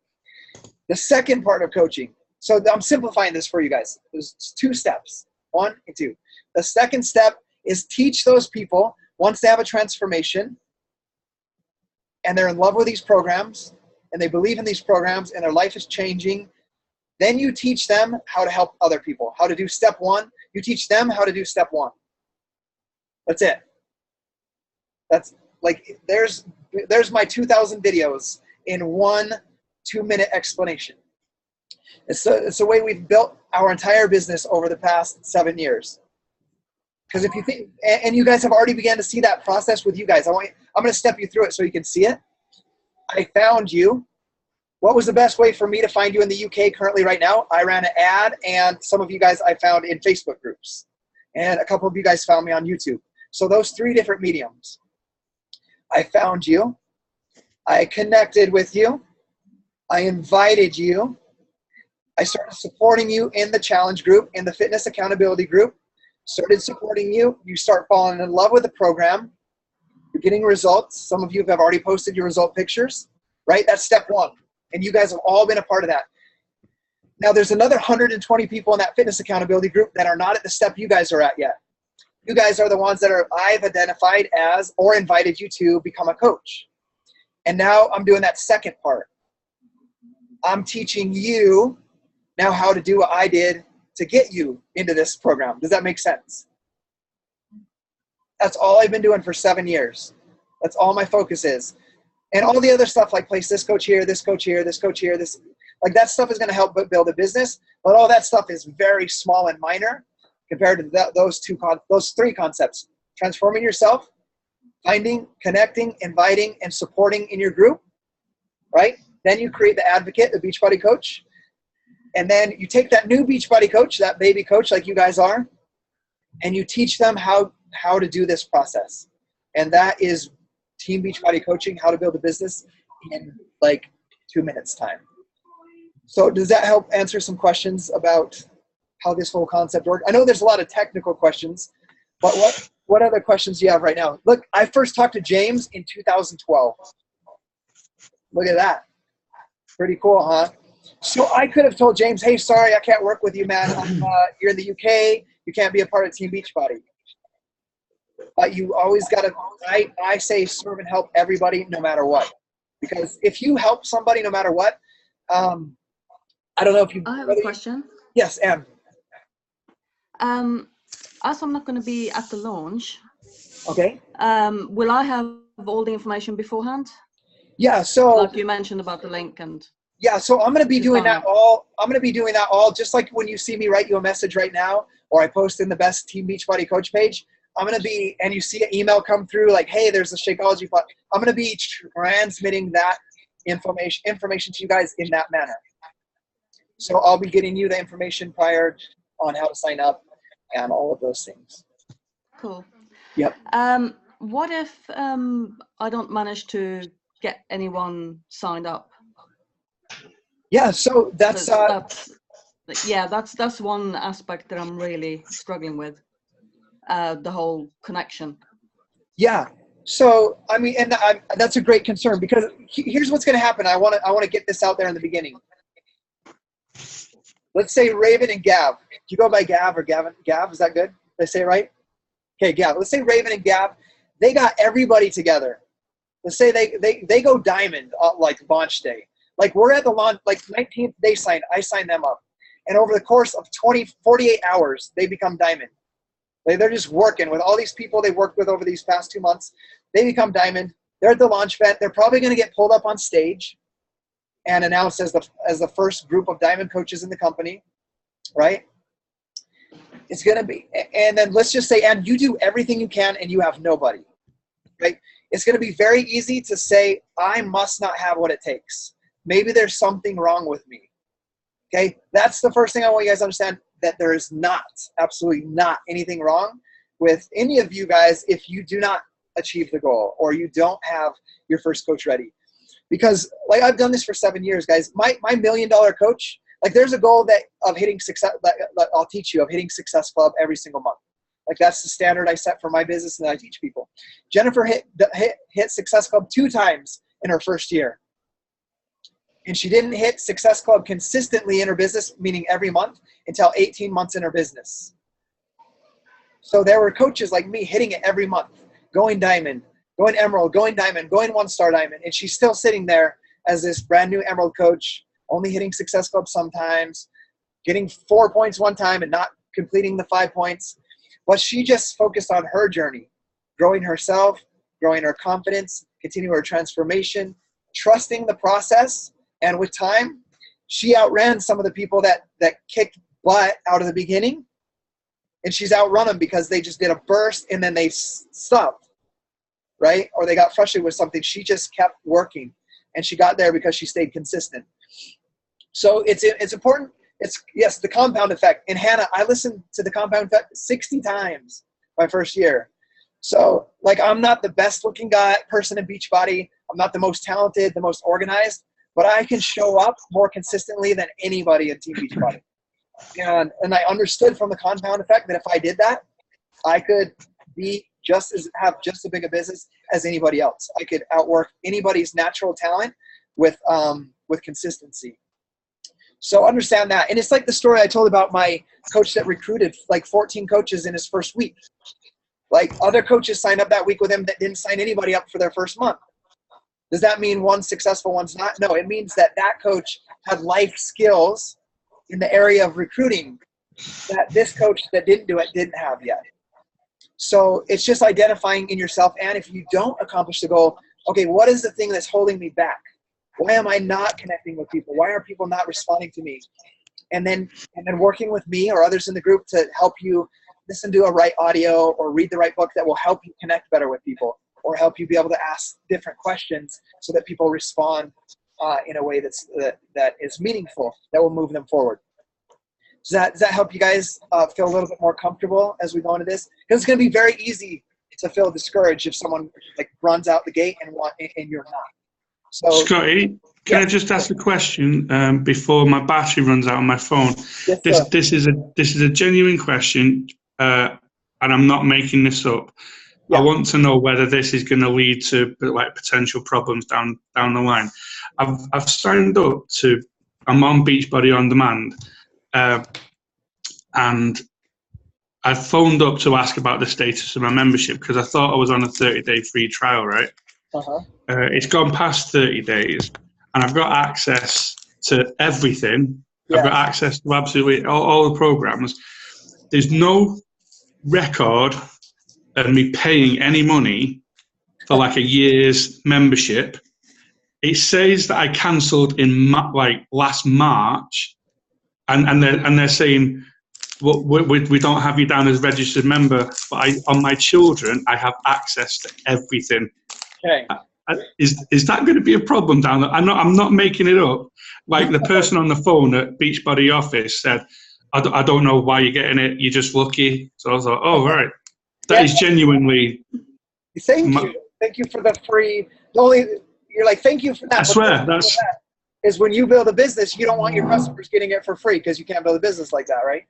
The second part of coaching, so I'm simplifying this for you guys. There's 2 steps, 1 and 2. The second step is teach those people, once they have a transformation and they're in love with these programs and they believe in these programs and their life is changing, then you teach them how to help other people, how to do step 1. You teach them how to do step 1. That's it. That's like, there's my 2,000 videos in 1 2-minute explanation. It's the way we've built our entire business over the past 7 years. Because if you think, and you guys have already began to see that process with you guys. I'm going to step you through it so you can see it. I found you. What was the best way for me to find you in the UK currently right now? I ran an ad, and some of you guys I found in Facebook groups. And a couple of you guys found me on YouTube. So those 3 different mediums. I found you. I connected with you. I invited you. I started supporting you in the challenge group, in the fitness accountability group. Started supporting you. You start falling in love with the program. You're getting results. Some of you have already posted your result pictures, right? That's step 1. And you guys have all been a part of that. Now there's another 120 people in that fitness accountability group that are not at the step you guys are at yet. You guys are the ones that I've identified as or invited you to become a coach. And now I'm doing that second part. I'm teaching you now how to do what I did to get you into this program. Does that make sense? That's all I've been doing for 7 years. That's all my focus is. And all the other stuff, like place this coach here, this coach here, this coach here, this, like that stuff is going to help build a business. But all that stuff is very small and minor compared to those 3 concepts. Transforming yourself, finding, connecting, inviting, and supporting in your group, right? Then you create the advocate, the Beachbody coach. And then you take that new Beachbody coach, that baby coach like you guys are, and you teach them how to do this process. And that is Team Beachbody Coaching, how to build a business in like 2 minutes time. So does that help answer some questions about how this whole concept works? I know there's a lot of technical questions, but what other questions do you have right now? Look, I first talked to James in 2012. Look at that. Pretty cool, huh? So I could have told James, hey, sorry, I can't work with you, man. You're in the UK. You can't be a part of Team Beachbody. But you always got to, I say serve and help everybody no matter what. Because if you help somebody no matter what, I don't know if you... I have a question. Yes, Anne. As I'm not going to be at the launch, okay. Will I have all the information beforehand? Yeah, so... Like you mentioned about the link and... Yeah, so I'm going to be doing that all. I'm going to be doing that all, just like when you see me write you a message right now, or I post in the best Team Beachbody Coach page. I'm going to be, and you see an email come through like, hey, there's a Shakeology plot. I'm going to be transmitting that information to you guys in that manner. So I'll be getting you the information prior on how to sign up and all of those things. Cool. Yep. What if I don't manage to get anyone signed up? Yeah, so that's one aspect that I'm really struggling with, the whole connection. Yeah, so I mean, and that's a great concern, because here's what's going to happen. I want to get this out there in the beginning. Let's say Raven and Gav. Do you go by Gav or Gavin? Gav, is that good? Did I say it right? Okay, Gav. Let's say Raven and Gav, they got everybody together. Let's say they go diamond like launch day. Like we're at the launch, like 19th day I sign them up. And over the course of 48 hours, they become diamond. They're just working with all these people they worked with over these past 2 months. They become diamond. They're at the launch event. They're probably going to get pulled up on stage and announced as the first group of diamond coaches in the company, right? It's going to be, and then let's just say, and you do everything you can and you have nobody, right? It's going to be very easy to say, I must not have what it takes. Maybe there's something wrong with me. Okay, that's the first thing I want you guys to understand, that there is not, absolutely not anything wrong with any of you guys if you do not achieve the goal or you don't have your first coach ready. Because like I've done this for 7 years, guys. My $1 million coach, like there's a goal of hitting success, that I'll teach you, of hitting Success Club every single month. Like that's the standard I set for my business and I teach people. Jennifer hit Success Club 2 times in her first year. And she didn't hit Success Club consistently in her business, meaning every month, until 18 months in her business. So there were coaches like me hitting it every month, going diamond, going emerald, going diamond, going 1-star diamond. And she's still sitting there as this brand new emerald coach, only hitting Success Club sometimes, getting 4 points one time and not completing the 5 points. But she just focused on her journey, growing herself, growing her confidence, continuing her transformation, trusting the process. And with time, she outran some of the people that kicked butt out of the beginning. And she's outrun them because they just did a burst and then they stopped, right? Or they got frustrated with something. She just kept working, and she got there because she stayed consistent. So it's important. Yes, the compound effect. And Hannah, I listened to the compound effect 60 times my first year. So like, I'm not the best looking person in Beachbody. I'm not the most talented, the most organized, but I can show up more consistently than anybody in Team Beachbody. And I understood from the compound effect that if I did that, I could have just as big a business as anybody else. I could outwork anybody's natural talent with consistency. So understand that. And it's like the story I told about my coach that recruited like 14 coaches in his first week. Like, other coaches signed up that week with him that didn't sign anybody up for their first month. Does that mean one's successful, one's not? No, it means that coach had life skills in the area of recruiting that this coach that didn't do it didn't have yet. So it's just identifying in yourself, and if you don't accomplish the goal, okay, what is the thing that's holding me back? Why am I not connecting with people? Why are people not responding to me? And then working with me or others in the group to help you listen to a right audio or read the right book that will help you connect better with people, or help you be able to ask different questions so that people respond in a way that is meaningful, that will move them forward. Does that help you guys feel a little bit more comfortable as we go into this? Because it's going to be very easy to feel discouraged if someone like runs out the gate and you're not. So, Scotty, can I just ask a question before my battery runs out on my phone? Yes, this is a genuine question, and I'm not making this up. Yeah. I want to know whether this is going to lead to like potential problems down the line. I've signed up to. I'm on Beachbody On Demand, and I phoned up to ask about the status of my membership because I thought I was on a 30-day free trial, right? It's gone past 30 days, and I've got access to everything. Yeah. I've got access to absolutely all the programs. There's no record of me paying any money for like a year's membership. It says that I cancelled in last March, and they're saying, well, we don't have you down as registered member, but on my children I have access to everything. Okay. Is that going to be a problem down there? I'm not making it up. Like the person on the phone at Beachbody office said, I don't know why you're getting it. You're just lucky. So I was like, oh right, that is genuinely. Thank you for the free. You're like, thank you for that. I swear that's. Is when you build a business, you don't want your customers getting it for free because you can't build a business like that, right?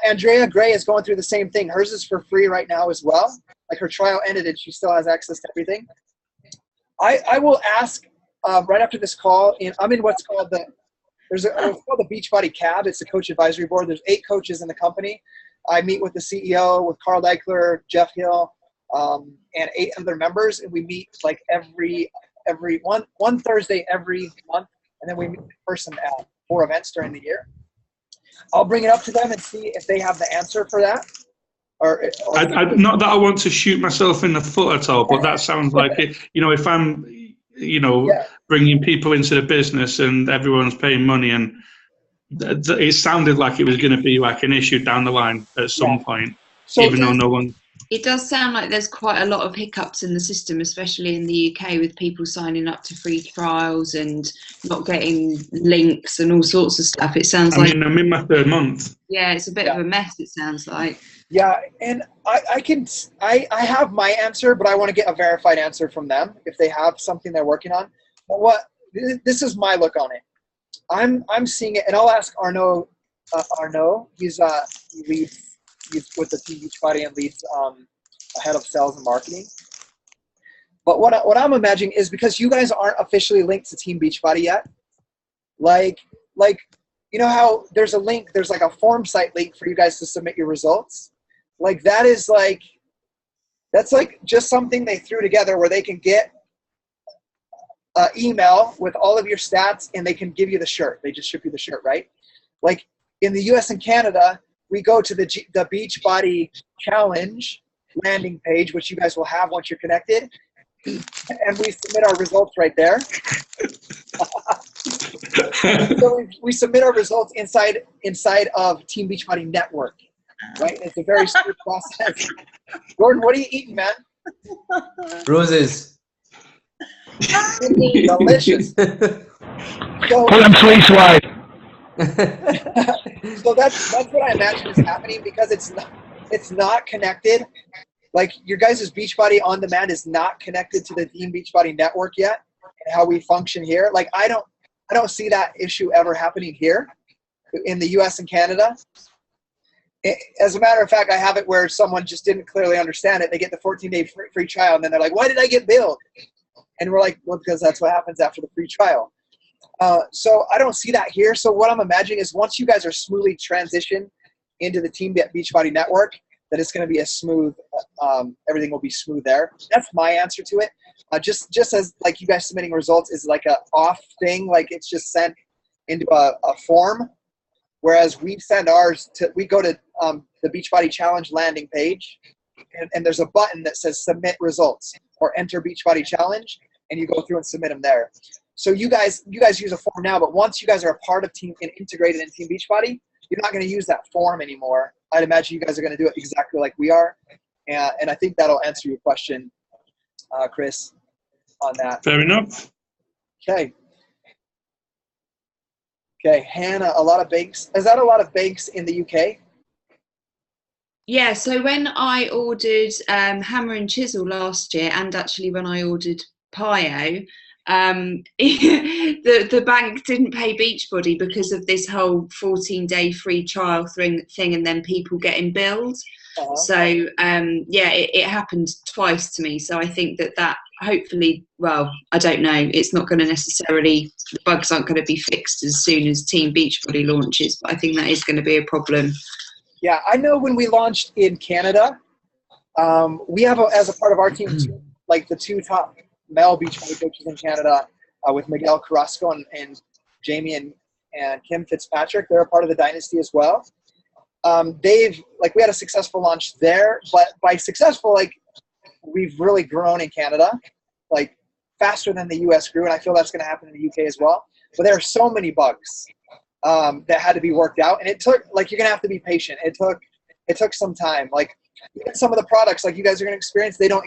Andrea Gray is going through the same thing. Hers is for free right now as well. Like, her trial ended and she still has access to everything. I will ask right after this call. I'm in what's called the Beachbody CAB. It's the coach advisory board. There's 8 coaches in the company. I meet with the CEO, with Carl Deichler, Jeff Hill, and 8 other members, and we meet like every one Thursday every month, and then we meet in person at 4 events during the year. I'll bring it up to them and see if they have the answer for that. Not that I want to shoot myself in the foot at all, but that sounds like it. If I'm, bringing people into the business and everyone's paying money, and it sounded like it was going to be like an issue down the line at some point, so even though no one. It does sound like there's quite a lot of hiccups in the system, especially in the UK, with people signing up to free trials and not getting links and all sorts of stuff. It sounds like. I'm in my 3rd month. Yeah, it's a bit of a mess, it sounds like. Yeah, and I have my answer, but I want to get a verified answer from them if they have something they're working on. But this is my look on it. I'm seeing it, and I'll ask Arnaud. He's with the Team Beachbody and leads head of sales and marketing. But what I'm imagining is, because you guys aren't officially linked to Team Beachbody yet, like you know how there's a link, there's like a form site link for you guys to submit your results. Like that's like just something they threw together where they can get an email with all of your stats and they can give you the shirt. They just ship you the shirt, right? Like in the US and Canada, we go to the Beachbody Challenge landing page, which you guys will have once you're connected, and we submit our results right there. So we submit our results inside of Team Beachbody Network, right? It's a very smooth process. Gordon, what are you eating, man? Roses. Delicious. So, Put them sweets away. so that's what I imagine is happening, because it's not connected. Like your guys' Beachbody On Demand is not connected to the Team Beachbody Network yet, and how we function here. Like I don't see that issue ever happening here in the US and Canada. As a matter of fact, I have it where someone just didn't clearly understand it. They get the 14-day free trial, and then they're like, why did I get billed? And we're like, well, because that's what happens after the free trial. So I don't see that here. So what I'm imagining is once you guys are smoothly transitioned into the Team Beachbody Network, that it's going to be a smooth, everything will be smooth there. That's my answer to it. Just as like you guys submitting results is like a off thing, like it's just sent into a form, whereas we send ours we go to the Beachbody Challenge landing page, and there's a button that says submit results or enter Beachbody Challenge, and you go through and submit them there. So you guys use a form now, but once you guys are a part of Team and integrated in Team Beachbody, you're not going to use that form anymore. I'd imagine you guys are going to do it exactly like we are, and I think that'll answer your question, Chris, on that. Fair enough. Okay. Okay, Hannah, a lot of banks. Is that a lot of banks in the UK? Yeah, so when I ordered Hammer and Chisel last year, and actually when I ordered Pio, the bank didn't pay Beachbody because of this whole 14-day free trial thing, and then people getting billed. Uh-huh. So yeah, it happened twice to me. So I think that hopefully, well, I don't know, it's not going to necessarily, the bugs aren't going to be fixed as soon as Team Beachbody launches, but I think that is going to be a problem. Yeah, I know when we launched in Canada, we have as a part of our team, like the two top male Beachbody coaches in Canada, with Miguel Carrasco and Jamie and Kim Fitzpatrick. They're a part of the dynasty as well. We had a successful launch there, but by successful, like we've really grown in Canada, like faster than the US grew, and I feel that's going to happen in the UK as well. But there are so many bugs that had to be worked out, and it took, like, you're going to have to be patient. It took some time. Like some of the products, like you guys are going to experience, they don't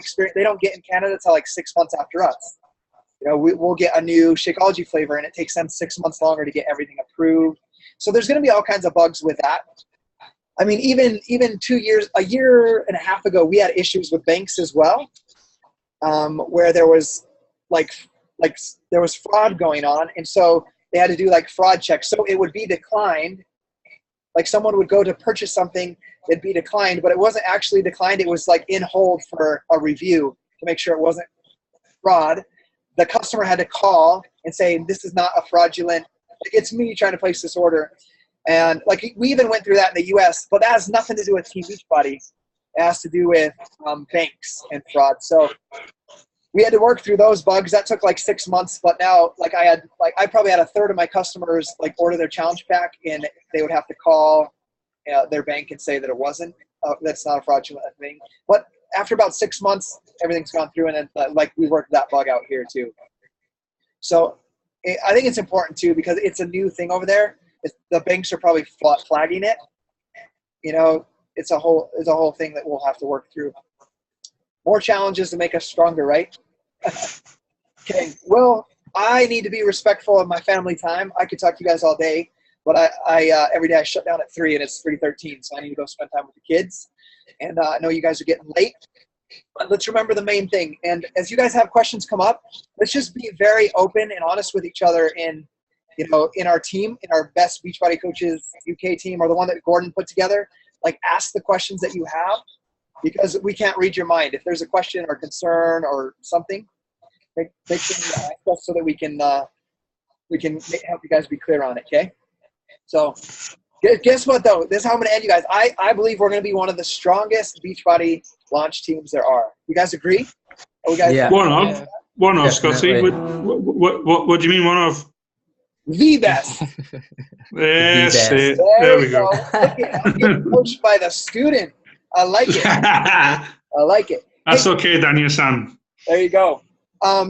get in Canada till like 6 months after us. You know, we'll get a new Shakeology flavor, and it takes them 6 months longer to get everything approved. So there's going to be all kinds of bugs with that. I mean, even a year and a half ago, we had issues with banks as well, where there was there was fraud going on, and so they had to do like fraud checks. So it would be declined. Like someone would go to purchase something, it'd be declined, but it wasn't actually declined. It was like in hold for a review to make sure it wasn't fraud. The customer had to call and say, this is not a fraudulent, it's me trying to place this order. And like we even went through that in the US, but that has nothing to do with Team Beachbody. It has to do with banks and fraud. So we had to work through those bugs. That took like 6 months, but now I probably had a third of my customers like order their challenge pack, and they would have to call their bank and say that it wasn't, that's not a fraudulent thing. But after about 6 months, everything's gone through, and then we worked that bug out here too. So I think it's important too, because it's a new thing over there. The banks are probably flagging it. You know, it's a whole thing that we'll have to work through. More challenges to make us stronger, right? Okay, well, I need to be respectful of my family time. I could talk to you guys all day, but I every day I shut down at 3 and it's 3:13, so I need to go spend time with the kids. And I know you guys are getting late, but let's remember the main thing. And as you guys have questions come up, let's just be very open and honest with each other in our team, in our best Beachbody Coaches UK team, or the one that Gordon put together. Like, ask the questions that you have. because we can't read your mind. If there's a question or concern or something, make sure you ask us so that we can help you guys be clear on it, okay? So guess what, though? This is how I'm going to end you guys. I believe we're going to be one of the strongest Beachbody launch teams there are. You guys agree? Yeah. One of, Scotty. What do you mean one of? The best. Yes, there we go. I'm getting coached by the student. I like it. I like it. That's okay, Daniel-san. There you go.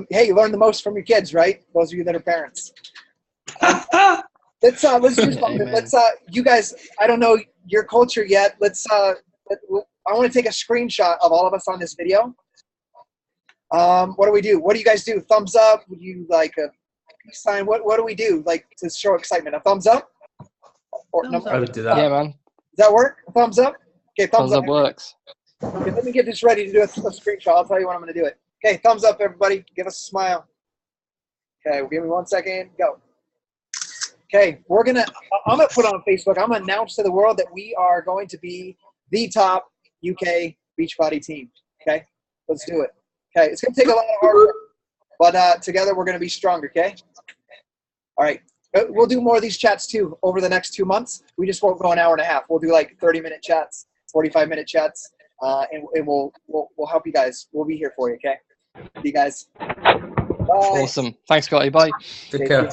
Hey, you learn the most from your kids, right? Those of you that are parents. Let's do something. Let's you guys. I don't know your culture yet. I want to take a screenshot of all of us on this video. What do we do? What do you guys do? Thumbs up? Would you like a peace sign? What do we do? Like to show excitement? A thumbs up? Or thumbs up. I would do that. Yeah, man. Does that work? A thumbs up? Okay, thumbs up works. Okay, let me get this ready to do a screenshot. I'll tell you when I'm going to do it. Okay, thumbs up, everybody. Give us a smile. Okay, give me 1 second. Go. Okay, I'm going to put on Facebook. I'm going to announce to the world that we are going to be the top UK Beachbody team. Okay, let's do it. Okay, it's going to take a lot of hard work, but together we're going to be stronger, okay? All right, we'll do more of these chats too over the next 2 months. We just won't go an hour and a half. We'll do like 30-minute chats, 45-minute chats, and we'll help you guys. We'll be here for you, okay? See you guys. Bye. Awesome. Thanks, Scotty. Bye. Take care.